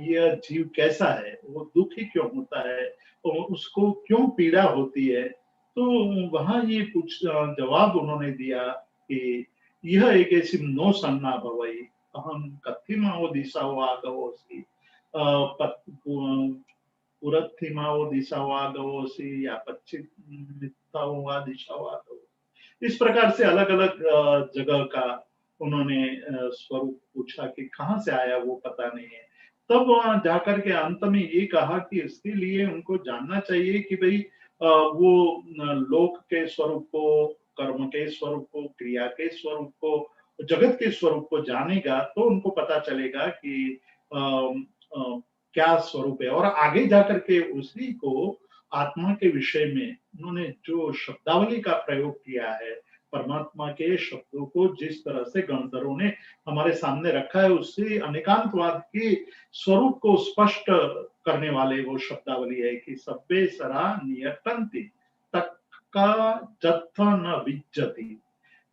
यह जीव कैसा है, वो दुखी क्यों होता है, उसको क्यों पीड़ा होती है, तो वहां ये जवाब उन्होंने दिया कि यह एक ऐसी नो सन्ना भवई अहम कथिमाओ दिशाओ आगवोसी पुरथिमाओ दिशाओ आगवोसी या पश्चिमिताओ दिशाओ आगवो। इस प्रकार से अलग अलग जगह का उन्होंने स्वरूप पूछा कि कहाँ से आया वो पता नहीं है। तब वहां जाकर के अंत में ये कहा कि इसके लिए उनको जानना चाहिए कि भाई वो लोक के स्वरूप को, कर्म के स्वरूप को, क्रिया के स्वरूप को, जगत के स्वरूप को जानेगा तो उनको पता चलेगा कि आ, आ, क्या स्वरूप है। और आगे जाकर के उसी को आत्मा के विषय में उन्होंने जो शब्दावली का प्रयोग किया है, परमात्मा के शब्दों को जिस तरह से गणधरों ने हमारे सामने रखा है, उससे अनेकांतवाद के स्वरूप को स्पष्ट करने वाले वो शब्दावली है कि सब्बे सरा नियतंति तक्का जत्थ न विज्जति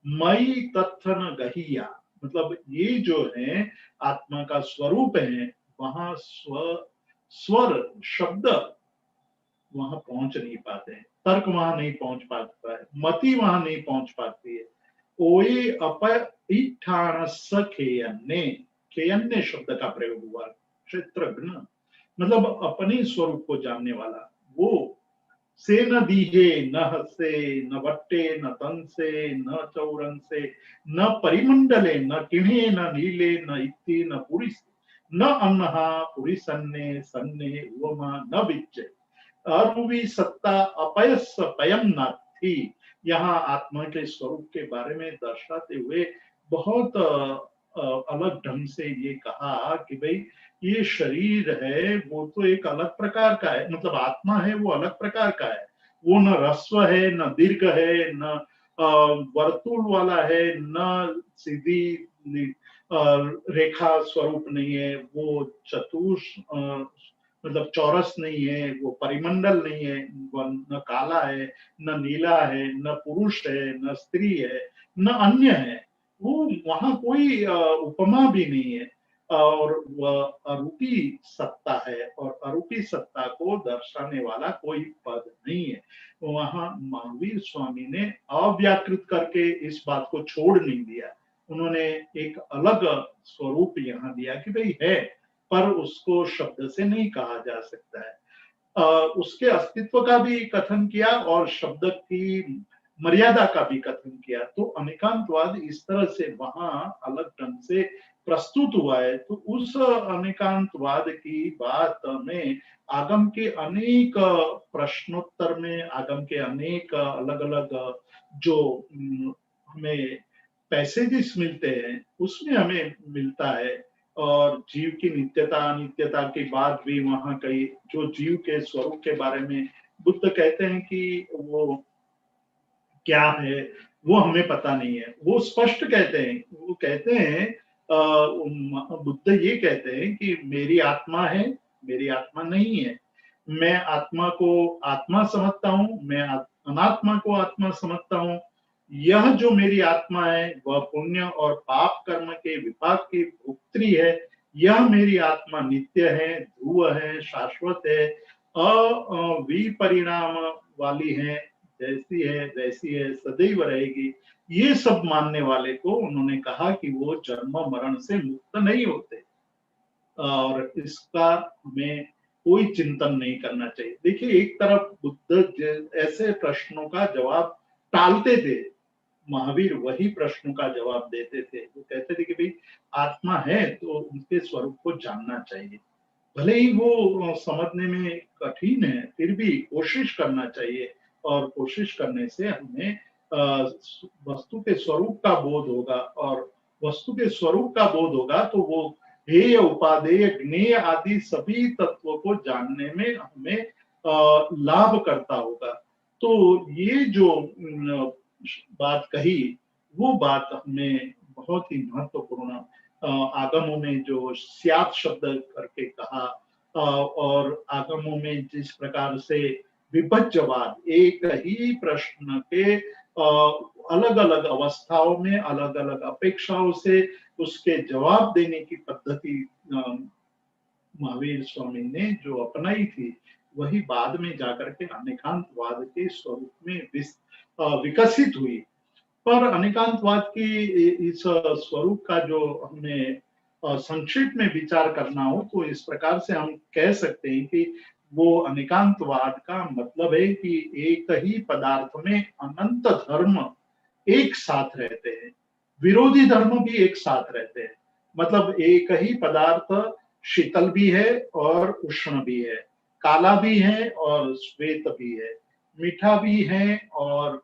मई तत्थ न गहिया। मतलब ये जो है आत्मा का स्वरूप है, वहां स्वर शब्द वहां पहुंच नहीं पाते हैं, तर्क वहां नहीं पहुंच पाता है, मति वहां नहीं पहुंच पाती है। ओए अपठान खेयन्ने, खेयन्ने शब्द का प्रयोग हुआ, क्षेत्रज्ञ मतलब अपने स्वरूप को जानने वाला। वो से न दीहे न हसे न वट्टे न तंसे न चौरंसे न परिमंडले न किणे न नीले न इत्ति न पुरी न अन्नहा पुरीसन्ने सन्ने उवमा न विच्चे अरुवी सत्ता अपयस पयम नाथी। यहाँ आत्मा के स्वरूप के बारे में दर्शाते हुए बहुत अलग ढंग से ये कहा कि भाई ये शरीर है वो तो एक अलग प्रकार का है, मतलब आत्मा है वो अलग प्रकार का है, वो न ह्रस्व है न दीर्घ है न वर्तुल वाला है न सीधी रेखा स्वरूप नहीं है, वो मतलब चौरस नहीं है, वो परिमंडल नहीं है, न काला है न नीला है न पुरुष है न स्त्री है न अन्य है, वो वहां कोई उपमा भी नहीं है। और वह अरूपी सत्ता है और अरूपी सत्ता को दर्शाने वाला कोई पद नहीं है। वहां महावीर स्वामी ने अव्याकृत करके इस बात को छोड़ नहीं दिया, उन्होंने एक अलग स्वरूप यहाँ दिया कि भाई है पर उसको शब्द से नहीं कहा जा सकता है। उसके अस्तित्व का भी कथन किया और शब्द की मर्यादा का भी कथन किया। तो अनेकांतवाद इस तरह से वहां अलग ढंग से प्रस्तुत हुआ है। तो उस अनेकांतवाद की बात में आगम के अनेक प्रश्नोत्तर में, आगम के अनेक अलग अलग जो हमें पैसेजेस मिलते हैं उसमें हमें मिलता है। और जीव की नित्यता अनित्यता की बात भी वहां कही, जो जीव के स्वरूप के बारे में बुद्ध कहते हैं कि वो क्या है वो हमें पता नहीं है, वो स्पष्ट कहते हैं, वो कहते हैं बुद्ध ये कहते हैं कि मेरी आत्मा है, मेरी आत्मा नहीं है। मैं आत्मा को आत्मा समझता हूँ, मैं अनात्मा को आत्मा समझता हूँ। यह जो मेरी आत्मा है वह पुण्य और पाप कर्म के विपाक की भोक्त्री है। यह मेरी आत्मा नित्य है, ध्रुव है, शाश्वत है, विपरिणाम वाली है, जैसी है वैसी है, सदैव रहेगी। ये सब मानने वाले को उन्होंने कहा कि वो जन्म मरण से मुक्त नहीं होते और इसका हमें कोई चिंतन नहीं करना चाहिए। देखिए, एक तरफ बुद्ध ऐसे प्रश्नों का जवाब टालते थे, महावीर वही प्रश्नों का जवाब देते थे। वो कहते थे कि भाई आत्मा है तो उनके स्वरूप को जानना चाहिए, भले ही वो समझने में कठिन है, फिर भी कोशिश करना चाहिए और कोशिश करने से हमें वस्तु के स्वरूप का बोध होगा और वस्तु के स्वरूप का बोध होगा तो वो हेय, उपादेय, ज्ञेय आदि सभी तत्वों को जानने में हमें लाभ करता होगा। तो ये जो बात कही वो बात हमें बहुत ही महत्वपूर्ण, आगमों में जो स्यात् शब्द करके कहा और आगमों में जिस प्रकार से विभज्यवाद, एक ही प्रश्न के अलग अलग अवस्थाओं में अलग अलग अपेक्षाओं से उसके जवाब देने की पद्धति महावीर स्वामी ने जो अपनाई थी वही बाद में जाकर के अनेकांतवाद के स्वरूप में विकसित हुई। पर अनेकांतवाद की इस स्वरूप का जो हमें संक्षिप्त में विचार करना हो तो इस प्रकार से हम कह सकते हैं कि वो अनेकांतवाद का मतलब है कि एक ही पदार्थ में अनंत धर्म एक साथ रहते हैं, विरोधी धर्म भी एक साथ रहते हैं। मतलब एक ही पदार्थ शीतल भी है और उष्ण भी है, काला भी है और श्वेत भी है, मीठा भी है और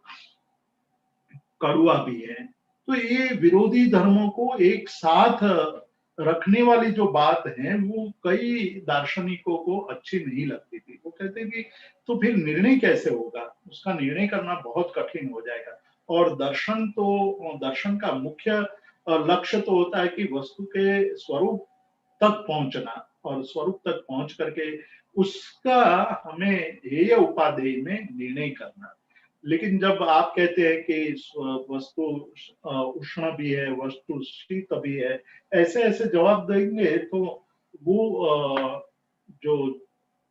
कड़वा भी है। तो ये विरोधी धर्मों को एक साथ रखने वाली जो बात है वो कई दार्शनिकों को अच्छी नहीं लगती थी। वो कहते कि तो फिर निर्णय कैसे होगा, उसका निर्णय करना बहुत कठिन हो जाएगा। और दर्शन का मुख्य लक्ष्य तो होता है कि वस्तु के स्वरूप तक पहुंचना और स्वरूप तक पहुंच करके उसका हमें हेय उपादेय में निर्णय करना। लेकिन जब आप कहते हैं कि वस्तु उष्ण भी है, वस्तु शीत भी है, ऐसे ऐसे जवाब देंगे तो वो जो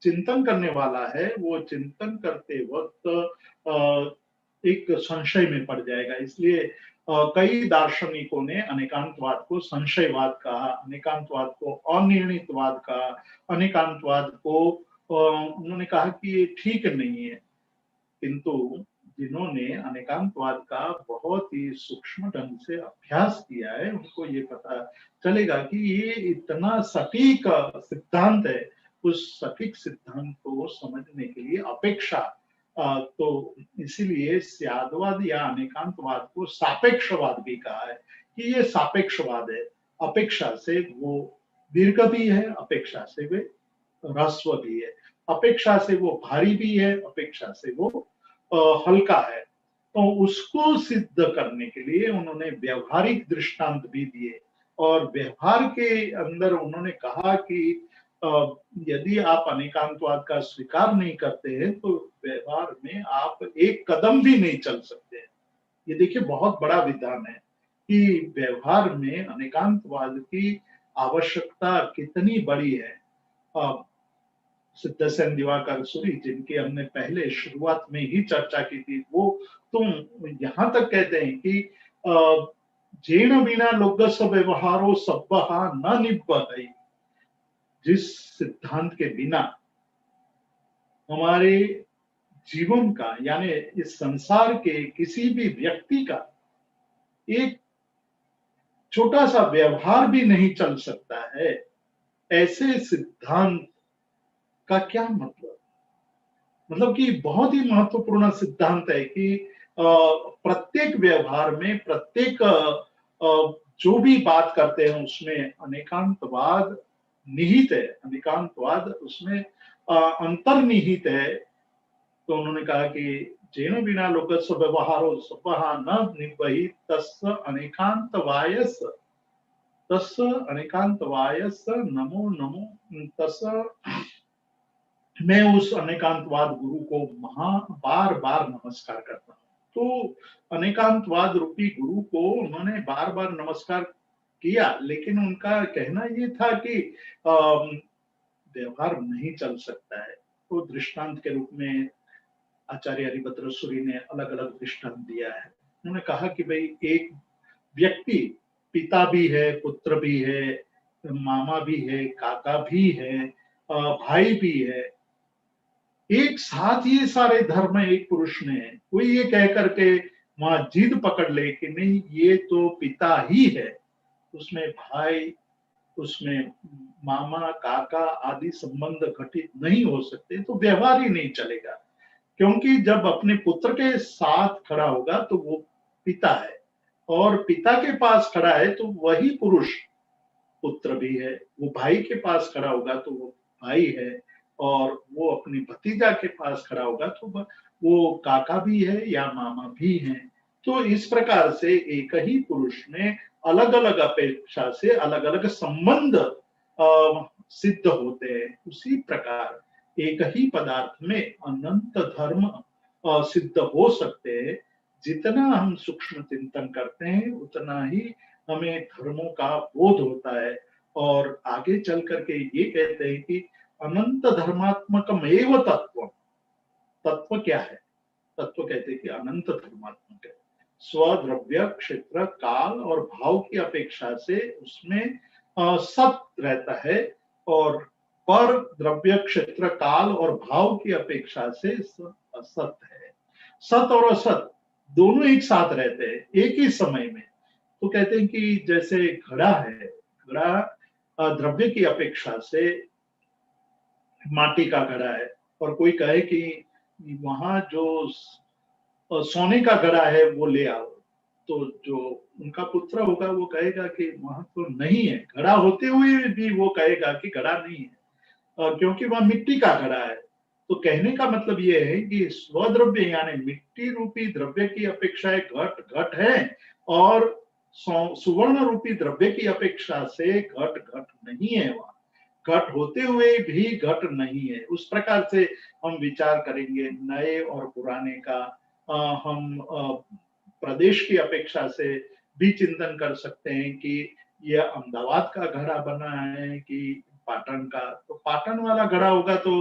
चिंतन करने वाला है वो चिंतन करते वक्त एक संशय में पड़ जाएगा। इसलिए कई दार्शनिकों ने अनेकांतवाद को संशयवाद कहा, अनेकांतवाद को अनिर्णितवाद कहा, अनेकांतवाद को उन्होंने कहा कि ये ठीक नहीं है। किंतु जिन्होंने अनेकांतवाद का बहुत ही सूक्ष्म ढंग से अभ्यास किया है उनको ये पता चलेगा कि ये इतना सटीक सिद्धांत है। उस सटीक सिद्धांत को समझने के लिए अपेक्षा, तो इसीलिए स्यादवाद या अनेकांतवाद को सापेक्षवाद भी कहा है कि ये सापेक्षवाद है। अपेक्षा से वो दीर्घ भी है, अपेक्षा से वे ह्रस्व भी है, अपेक्षा से वो भारी भी है, अपेक्षा से वो हल्का है। तो उसको सिद्ध करने के लिए उन्होंने व्यवहारिक दृष्टांत भी दिए और व्यवहार के अंदर उन्होंने कहा कि यदि आप अनेकांतवाद का स्वीकार नहीं करते हैं तो व्यवहार में आप एक कदम भी नहीं चल सकते। ये देखिए बहुत बड़ा विधान है कि व्यवहार में अनेकांतवाद की आवश्यकता कितनी बड़ी है। सिद्धसेन दिवाकर सूरी, जिनकी हमने पहले शुरुआत में ही चर्चा की थी, वो तो यहाँ तक कहते हैं कि जेण बिना लोकस व्यवहारो सब्बहा न निबद्धई। जिस सिद्धांत के बिना हमारे जीवन का यानी इस संसार के किसी भी व्यक्ति का एक छोटा सा व्यवहार भी नहीं चल सकता है, ऐसे सिद्धांत का क्या मतलब कि बहुत ही महत्वपूर्ण सिद्धांत है कि प्रत्येक व्यवहार में प्रत्येक जो भी बात करते हैं उसमें अनेकांतवाद निहित है, अनेकांतवाद उसमें अंतर्निहित है। तो उन्होंने कहा कि जेन बिना लोकस्य व्यवहारो सपहा न निबहि तस्य अनेकांतवायस तस् अनेकांतवायस नमो नमो। तस् मैं उस अनेकांतवाद गुरु को बार बार नमस्कार करता हूँ। तो अनेकांतवाद रूपी गुरु को उन्होंने बार बार नमस्कार किया, लेकिन उनका कहना ये था कि व्यवहार नहीं चल सकता है। तो दृष्टांत के रूप में आचार्य हरिभद्र सूरी ने अलग अलग दृष्टांत दिया है। उन्होंने कहा कि भाई एक व्यक्ति पिता भी है, पुत्र भी है, मामा भी है, काका भी है, भाई भी है, एक साथ ये सारे धर्म एक पुरुष ने है। कोई ये कह करके वहां जिद पकड़ ले कि नहीं ये तो पिता ही है, उसमें भाई, उसमें मामा काका आदि संबंध घटित नहीं हो सकते, तो व्यवहार ही नहीं चलेगा। क्योंकि जब अपने पुत्र के साथ खड़ा होगा तो वो पिता है, और पिता के पास खड़ा है तो वही पुरुष पुत्र भी है, वो भाई के पास खड़ा होगा तो वो भाई है, और वो अपनी भतीजा के पास खड़ा होगा तो वो काका भी है या मामा भी है। तो इस प्रकार से एक ही पुरुष में अलग अलग अपेक्षा से अलग अलग संबंध सिद्ध होते हैं। उसी प्रकार एक ही पदार्थ में अनंत धर्म सिद्ध हो सकते हैं। जितना हम सूक्ष्म चिंतन करते हैं उतना ही हमें धर्मों का बोध होता है, और आगे चल करके ये कहते हैं कि अनंत धर्मात्मकम एव तत्व। तत्व क्या है? तत्व कहते हैं कि अनंत धर्मात्मक है। स्वद्रव्य क्षेत्र काल और भाव की अपेक्षा से उसमें सत रहता है, और पर द्रव्य क्षेत्र काल और भाव की अपेक्षा से असत है। सत और असत दोनों एक साथ रहते हैं एक ही समय में। तो कहते हैं कि जैसे घड़ा है, घड़ा द्रव्य की अपेक्षा से माटी का घड़ा है, और कोई कहे कि वहां जो सोने का घड़ा है वो ले आओ, तो जो उनका पुत्र होगा वो कहेगा कि वहां तो नहीं है। घड़ा होते हुए भी वो कहेगा कि घड़ा नहीं है, क्योंकि वह मिट्टी का घड़ा है। तो कहने का मतलब ये है कि स्वद्रव्य यानी मिट्टी रूपी द्रव्य की अपेक्षा घट घट है, और सुवर्ण रूपी द्रव्य की अपेक्षा से घट घट नहीं है। वहां घट होते हुए भी घट नहीं है। उस प्रकार से हम विचार करेंगे नए और पुराने का। हम प्रदेश की अपेक्षा से भी चिंतन कर सकते हैं कि यह अहमदाबाद का घड़ा बना है कि पाटन का। तो पाटन वाला घड़ा होगा तो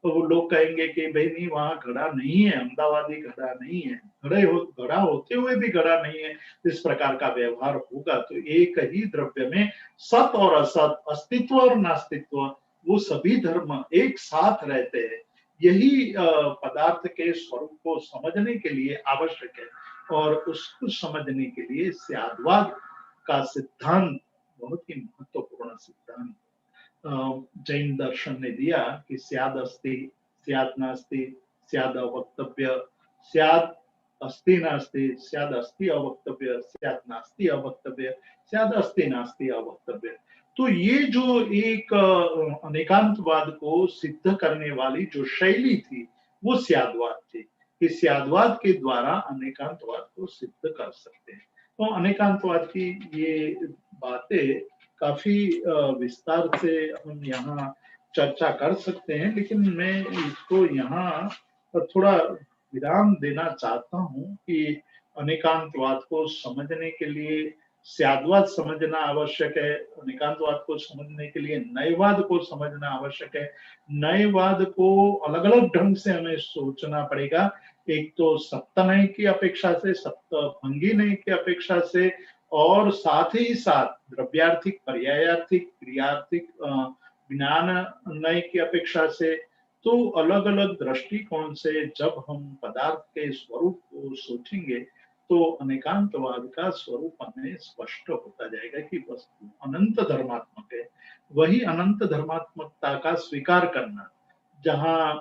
वो लोग कहेंगे कि भाई नहीं वहां घड़ा नहीं है, अहमदाबादी घड़ा नहीं है। घड़ा होते हुए भी घड़ा नहीं है, इस प्रकार का व्यवहार होगा। तो एक ही द्रव्य में सत और असत, अस्तित्व और नास्तित्व, वो सभी धर्म एक साथ रहते हैं। यही पदार्थ के स्वरूप को समझने के लिए आवश्यक है, और उसको समझने के लिए स्याद्वाद का सिद्धांत बहुत ही महत्वपूर्ण सिद्धांत जैन दर्शन ने दिया कि स्याद अस्ति स्याद नास्ति, स्याद अवक्तव्य, स्याद अस्ति नास्ति, स्याद अस्ति अवक्तव्य, स्याद नास्ति अवक्तव्य, स्याद अस्ति नास्ति अवक्तव्य। तो ये जो एक अनेकांतवाद को सिद्ध करने वाली जो शैली थी वो स्याद्वाद थी, कि स्याद्वाद के द्वारा अनेकांतवाद को सिद्ध कर सकते हैं। तो अनेकांतवाद की ये बातें काफी विस्तार से हम यहाँ चर्चा कर सकते हैं, लेकिन मैं इसको यहाँ थोड़ा विराम देना चाहता हूँ कि अनेकांतवाद को समझने के लिए स्याद्वाद समझना आवश्यक है, अनेकांतवाद को समझने के लिए नयवाद को समझना आवश्यक है। नयवाद को अलग अलग ढंग से हमें सोचना पड़ेगा। एक तो सप्तनय की अपेक्षा से, सप्तभंगी नय की अपेक्षा से, और साथ ही साथ द्रव्यार्थिक, पर्यायार्थिक, क्रियार्थिक, ज्ञान नय की अपेक्षा से। तो अलग अलग दृष्टिकोण से जब हम पदार्थ के स्वरूप को सोचेंगे तो अनेकांतवाद का स्वरूप हमें स्पष्ट होता जाएगा कि वस्तु अनंत धर्मात्मक है। वही अनंत धर्मात्मकता का स्वीकार करना, जहां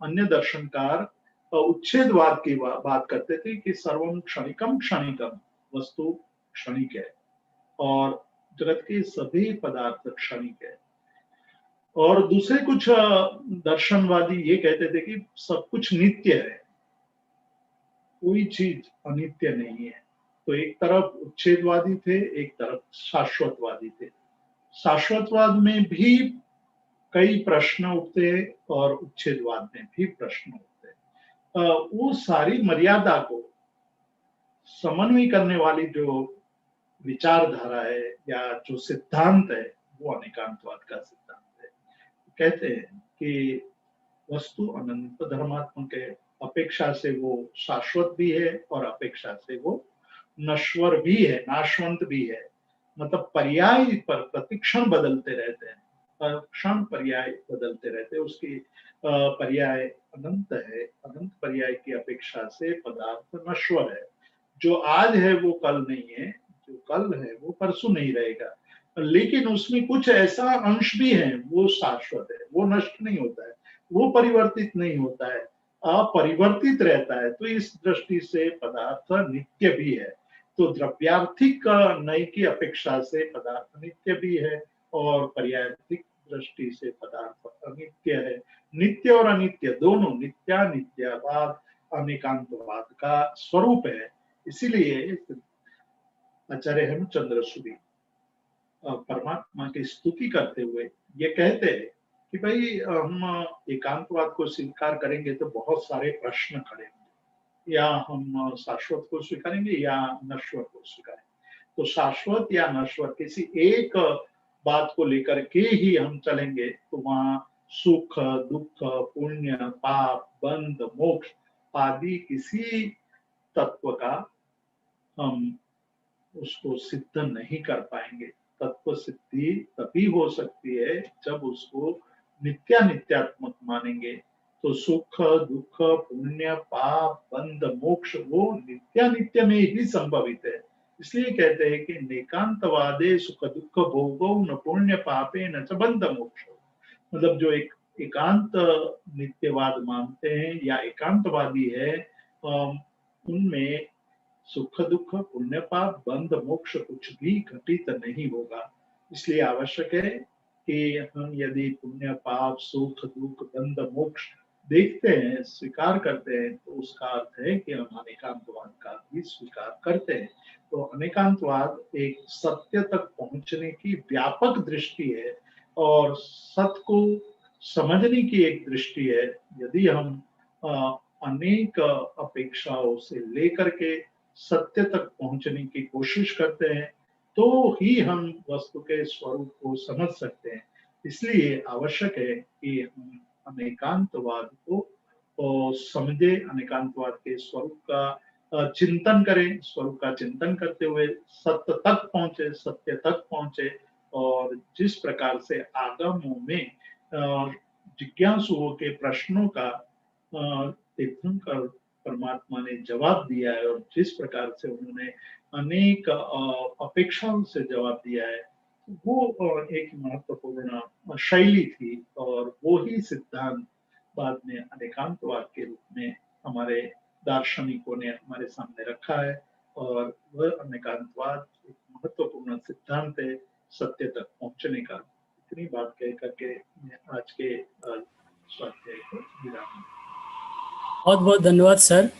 अन्य दर्शनकार उच्छेदवाद की बात करते थे कि सर्वम क्षणिकम क्षणिकम, वस्तु क्षणिक है और जगत के सभी पदार्थ क्षणिक है। और दूसरे कुछ दर्शनवादी ये कहते थे कि सब कुछ नित्य है, कोई चीज अनित्य नहीं है। तो एक तरफ उच्छेदवादी थे, एक तरफ शाश्वतवादी थे। शाश्वतवाद में भी कई प्रश्न उठते और उच्छेदवाद में भी प्रश्न उठते। वो सारी मर्यादा को समन्वय करने वाली जो विचारधारा है या जो सिद्धांत है वो अनेकांतवाद का सिद्धांत है। कहते हैं कि वस्तु अनंत धर्मात्मक है, अपेक्षा से वो शाश्वत भी है और अपेक्षा से वो नश्वर भी है, नाशवंत भी है। मतलब पर्याय पर प्रतिक्षण बदलते रहते हैं, क्षण पर्याय बदलते रहते हैं। उसकी पर्याय अनंत है, अनंत पर्याय की अपेक्षा से पदार्थ नश्वर है। जो आज है वो कल नहीं है, जो कल है वो परसों नहीं रहेगा, लेकिन उसमें कुछ ऐसा अंश भी है वो शाश्वत है, वो नष्ट नहीं होता है, वो परिवर्तित नहीं होता है, अपरिवर्तित रहता है। तो इस दृष्टि से पदार्थ नित्य भी है। तो द्रव्यार्थिक नय की अपेक्षा से पदार्थ नित्य भी है और पर्यायिक दृष्टि से पदार्थ अनित्य है। नित्य और अनित्य दोनों, नित्यानित्यवाद अनेकांतवाद का स्वरूप है। इसीलिए आचार्य हेमचंद्र सूरी परमात्मा की स्तुति करते हुए ये कहते हैं कि भाई हम एकांतवाद को स्वीकार करेंगे तो बहुत सारे प्रश्न खड़े होंगे, या हम शाश्वत को स्वीकारेंगे या नश्वर को स्वीकारेंगे। तो शाश्वत या नश्वर किसी एक बात को लेकर के ही हम चलेंगे तो वहां सुख दुख पुण्य पाप बंध मोक्ष आदि किसी तत्व का हम उसको सिद्ध नहीं कर पाएंगे। तत्व सिद्धि तभी हो सकती है जब उसको नित्यानित्यात्मक मानेंगे। तो सुख दुख पुण्य पाप बंध मोक्ष वो नित्यानित्य में ही संभवित है। इसलिए कहते हैं कि नेकांतवादे सुख दुख भोगो न पुण्य पापे न च बंध मोक्ष। मतलब जो एक एकांत नित्यवाद मानते हैं या एकांतवादी है, उनमें सुख दुख पुण्य पाप बंध मोक्ष कुछ भी घटित नहीं होगा। इसलिए आवश्यक है कि हम यदि पुण्य पाप सुख दुख बंध मोक्ष देखते हैं, स्वीकार करते हैं, तो उसका अर्थ है कि हम अनेकांतवाद का भी स्वीकार करते हैं। तो अनेकांतवाद एक सत्य तक पहुंचने की व्यापक दृष्टि है और सत्य को समझने की एक दृष्टि है। यदि हम अनेक अपेक्षाओं से लेकर के सत्य तक पहुंचने की कोशिश करते हैं तो ही हम वस्तु के स्वरूप को समझ सकते हैं। इसलिए आवश्यक है कि हम अनेकांतवाद को समझे, अनेकांतवाद के स्वरूप का चिंतन करें, स्वरूप का चिंतन करते हुए सत्य तक पहुंचे, सत्य तक पहुंचे। और जिस प्रकार से आगमों में जिज्ञासुओं के प्रश्नों का तीर्थंकर परमात्मा ने जवाब दिया है और जिस प्रकार से उन्होंने अनेक अपेक्षाओं से जवाब दिया है, वो एक महत्वपूर्ण शैली थी और वो ही सिद्धांत बाद में अनेकांतवाद के रूप में हमारे दार्शनिकों ने हमारे सामने रखा है। और वह अनेकांतवाद एक महत्वपूर्ण सिद्धांत है सत्य तक पहुंचने का। इतनी बात कह करके मैं आज के स्वाध्याय को विराम। बहुत बहुत धन्यवाद सर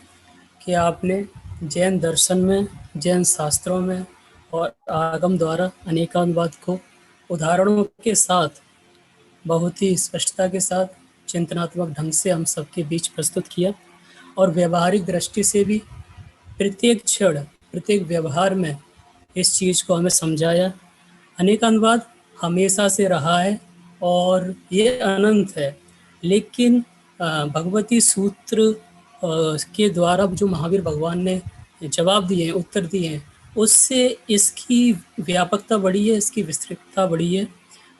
कि आपने जैन दर्शन में, जैन शास्त्रों में और आगम द्वारा अनेकांतवाद को उदाहरणों के साथ बहुत ही स्पष्टता के साथ चिंतनात्मक ढंग से हम सबके बीच प्रस्तुत किया और व्यवहारिक दृष्टि से भी प्रत्येक क्षण प्रत्येक व्यवहार में इस चीज़ को हमें समझाया। अनेकांतवाद हमेशा से रहा है और ये अनंत है, लेकिन भगवती सूत्र के द्वारा जो महावीर भगवान ने जवाब दिए हैं, उत्तर दिए हैं, उससे इसकी व्यापकता बढ़ी है, इसकी विस्तृतता बढ़ी है।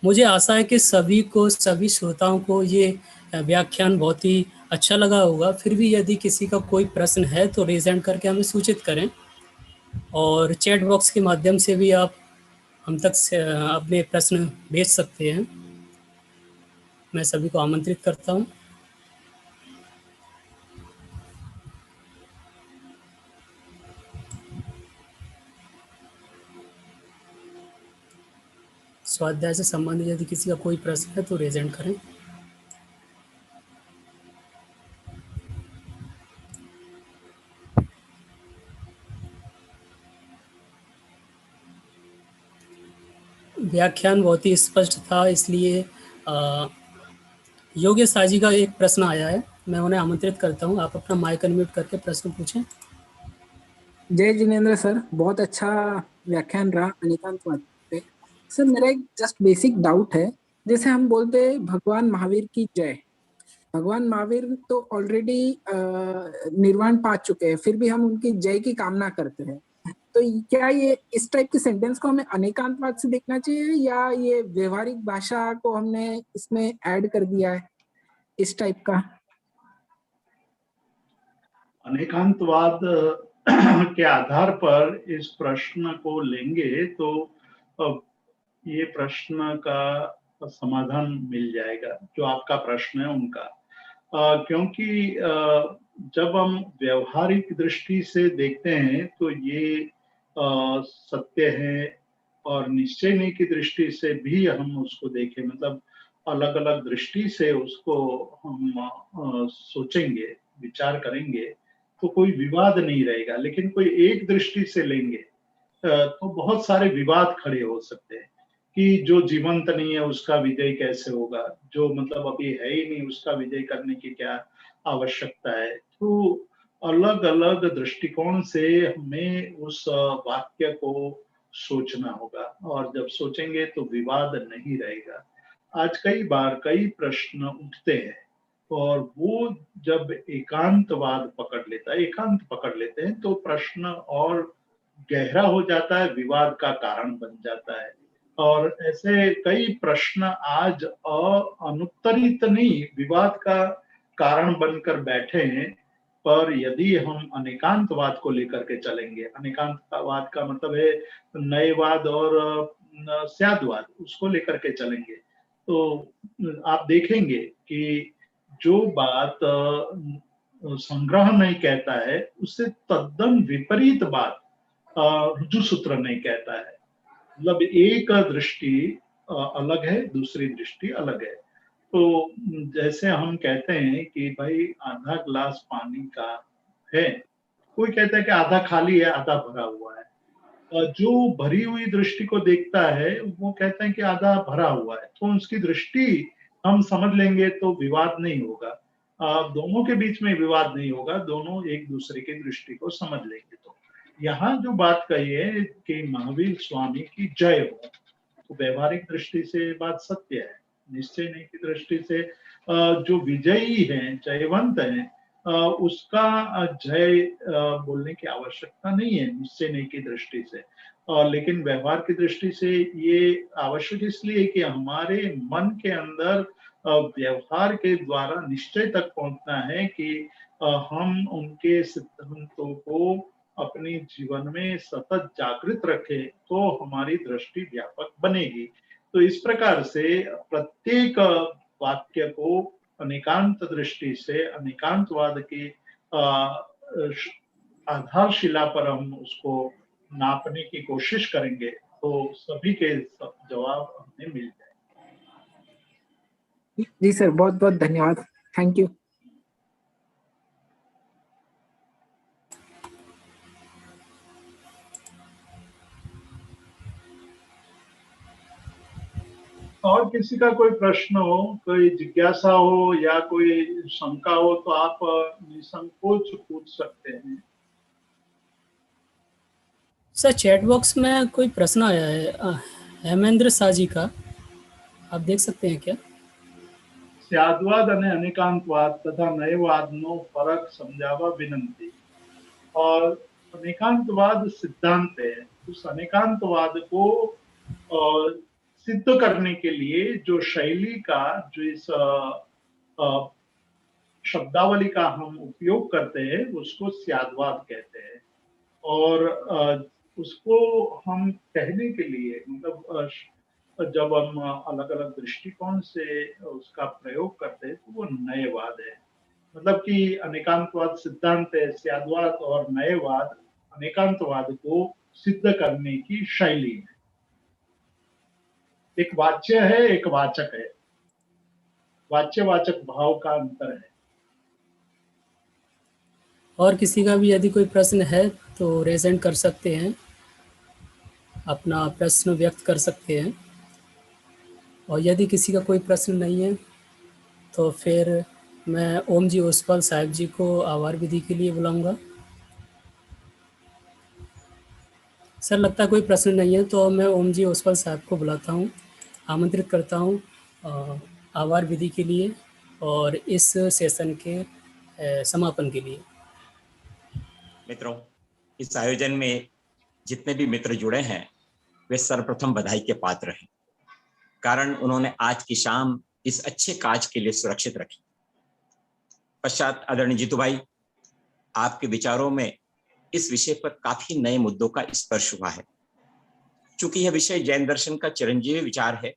मुझे आशा है कि सभी को, सभी श्रोताओं को ये व्याख्यान बहुत ही अच्छा लगा होगा। फिर भी यदि किसी का कोई प्रश्न है तो रेज हैंड करके हमें सूचित करें और चैट बॉक्स के माध्यम से भी आप हम तक से अपने प्रश्न भेज सकते हैं। मैं सभी को आमंत्रित करता हूं। स्वाध्याय से संबंधित यदि किसी का कोई प्रश्न है तो रेज हैंड करें। व्याख्यान बहुत ही स्पष्ट था, इसलिए योगेश साजी का एक प्रश्न आया है, मैं उन्हें आमंत्रित करता हूं, आप अपना माइक अनम्यूट करके प्रश्न पूछें। जय जिनेंद्र सर, बहुत अच्छा व्याख्यान रहा अनेकांतवाद पे। सर मेरा एक जस्ट बेसिक डाउट है, जैसे हम बोलते हैं भगवान महावीर की जय। भगवान महावीर तो ऑलरेडी निर्वाण पा चुके हैं, फिर भी हम उनकी जय की कामना करते हैं। तो क्या ये इस टाइप के सेंटेंस को हमें अनेकांतवाद से देखना चाहिए, या ये व्यवहारिक भाषा को हमने इसमें ऐड कर दिया है इस टाइप का? अनेकांतवाद के आधार पर इस प्रश्न को लेंगे तो ये प्रश्न का समाधान मिल जाएगा, जो आपका प्रश्न है उनका। क्योंकि जब हम व्यवहारिक दृष्टि से देखते हैं तो ये सत्य है, और निश्चय की दृष्टि से भी हम उसको देखें, मतलब अलग अलग दृष्टि से उसको हम सोचेंगे, विचार करेंगे तो कोई विवाद नहीं रहेगा। लेकिन कोई एक दृष्टि से लेंगे तो बहुत सारे विवाद खड़े हो सकते हैं कि जो जीवंत नहीं है उसका विजय कैसे होगा, जो मतलब अभी है ही नहीं उसका विजय करने की क्या आवश्यकता है। तो अलग अलग दृष्टिकोण से हमें उस वाक्य को सोचना होगा, और जब सोचेंगे तो विवाद नहीं रहेगा। आज कई बार कई प्रश्न उठते हैं, और वो जब एकांतवाद पकड़ लेता है, एकांत पकड़ लेते हैं, तो प्रश्न और गहरा हो जाता है, विवाद का कारण बन जाता है। और ऐसे कई प्रश्न आज अनुत्तरित नहीं, विवाद का कारण बनकर बैठे हैं। पर यदि हम अनेकांतवाद को लेकर के चलेंगे, अनेकांतवाद का मतलब है नयवाद और स्याद्वाद, उसको लेकर के चलेंगे तो आप देखेंगे कि जो बात संग्रह नहीं कहता है उससे तद्दन विपरीत बात रुजु सूत्र नहीं कहता है। मतलब एक दृष्टि अलग है, दूसरी दृष्टि अलग है। तो जैसे हम कहते हैं कि भाई आधा ग्लास पानी का है, कोई कहता है कि आधा खाली है आधा भरा हुआ है। जो भरी हुई दृष्टि को देखता है वो कहता है कि आधा भरा हुआ है, तो उसकी दृष्टि हम समझ लेंगे तो विवाद नहीं होगा। दोनों के बीच में विवाद नहीं होगा, दोनों एक दूसरे की दृष्टि को समझ लेंगे। तो यहाँ जो बात कही है कि महावीर स्वामी की जय हो, तो व्यवहारिक दृष्टि से बात सत्य है। निश्चय नहीं की दृष्टि से जो विजयी हैं, जयवंत हैं, उसका जय बोलने की आवश्यकता नहीं है निश्चय नहीं की दृष्टि से। लेकिन व्यवहार की दृष्टि से ये आवश्यक इसलिए कि हमारे मन के अंदर व्यवहार के द्वारा निश्चय तक पहुंचना है कि हम उनके सिद्धांतों को अपने जीवन में सतत जागृत रखें, तो हमारी दृष्टि व्यापक बनेगी। तो इस प्रकार से प्रत्येक वाक्य को अनेकांत दृष्टि से, अनेकांतवाद की आधारशिला पर हम उसको नापने की कोशिश करेंगे तो सभी के सब जवाब हमें मिल जाए। जी सर, बहुत बहुत धन्यवाद, थैंक यू। और किसी का कोई प्रश्न हो, कोई जिज्ञासा हो या कोई शंका हो तो आप निसंकोच पूछ सकते हैं। सर चैट बॉक्स में कोई प्रश्न आया है हेमेंद्र साजी का, आप देख सकते हैं क्या? स्याद्वाद અને અનેકાંતવાદ તથા નયવાદનો ફરક સમજાવવા વિનંતી। और अनेकांतवाद सिद्धांत है, उस अनेकांतवाद को सिद्ध करने के लिए जो शैली का, जो इस शब्दावली का हम उपयोग करते हैं उसको स्याद्वाद कहते हैं। और उसको हम कहने के लिए, मतलब जब हम अलग अलग दृष्टिकोण से उसका प्रयोग करते हैं तो वो नयवाद है। मतलब कि अनेकांतवाद सिद्धांत है, स्याद्वाद और नयवाद अनेकांतवाद को सिद्ध करने की शैली है। एक वाच्य है, एक वाचक है, वाच्य-वाचक भाव का अंतर है। और किसी का भी यदि कोई प्रश्न है तो रेज़ हैंड कर सकते हैं, अपना प्रश्न व्यक्त कर सकते हैं। और यदि किसी का कोई प्रश्न नहीं है तो फिर मैं ओम जी ओसवाल साहब जी को आभार विधि के लिए बुलाऊंगा। सर लगता है कोई प्रश्न नहीं है, तो मैं ओम जी ओसवाल साहब को बुलाता हूँ, आमंत्रित करता हूँ आभार विधि के लिए और इस सेशन के समापन के लिए। मित्रों, इस आयोजन में जितने भी मित्र जुड़े हैं वे सर्वप्रथम बधाई के पात्र हैं, कारण उन्होंने आज की शाम इस अच्छे काज के लिए सुरक्षित रखी। पश्चात आदरणीय जीतू भाई, आपके विचारों में इस विषय पर काफी नए मुद्दों का स्पर्श हुआ है। चूंकि यह विषय जैन दर्शन का चिरंजीवी विचार है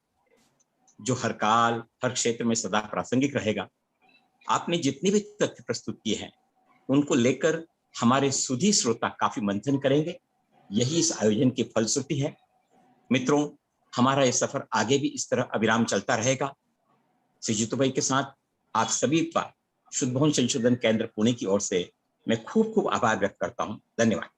जो हर काल हर क्षेत्र में सदा प्रासंगिक रहेगा, आपने जितनी भी तथ्य प्रस्तुत किए हैं उनको लेकर हमारे सुधी श्रोता काफी मंथन करेंगे। यही इस आयोजन की फलश्रुति है। मित्रों, हमारा यह सफर आगे भी इस तरह अविराम चलता रहेगा। श्री जीतू भाई के साथ आप सभी का शुद्ध भवन संशोधन केंद्र पुणे की ओर से मैं खूब खूब आभार व्यक्त करता हूं। धन्यवाद।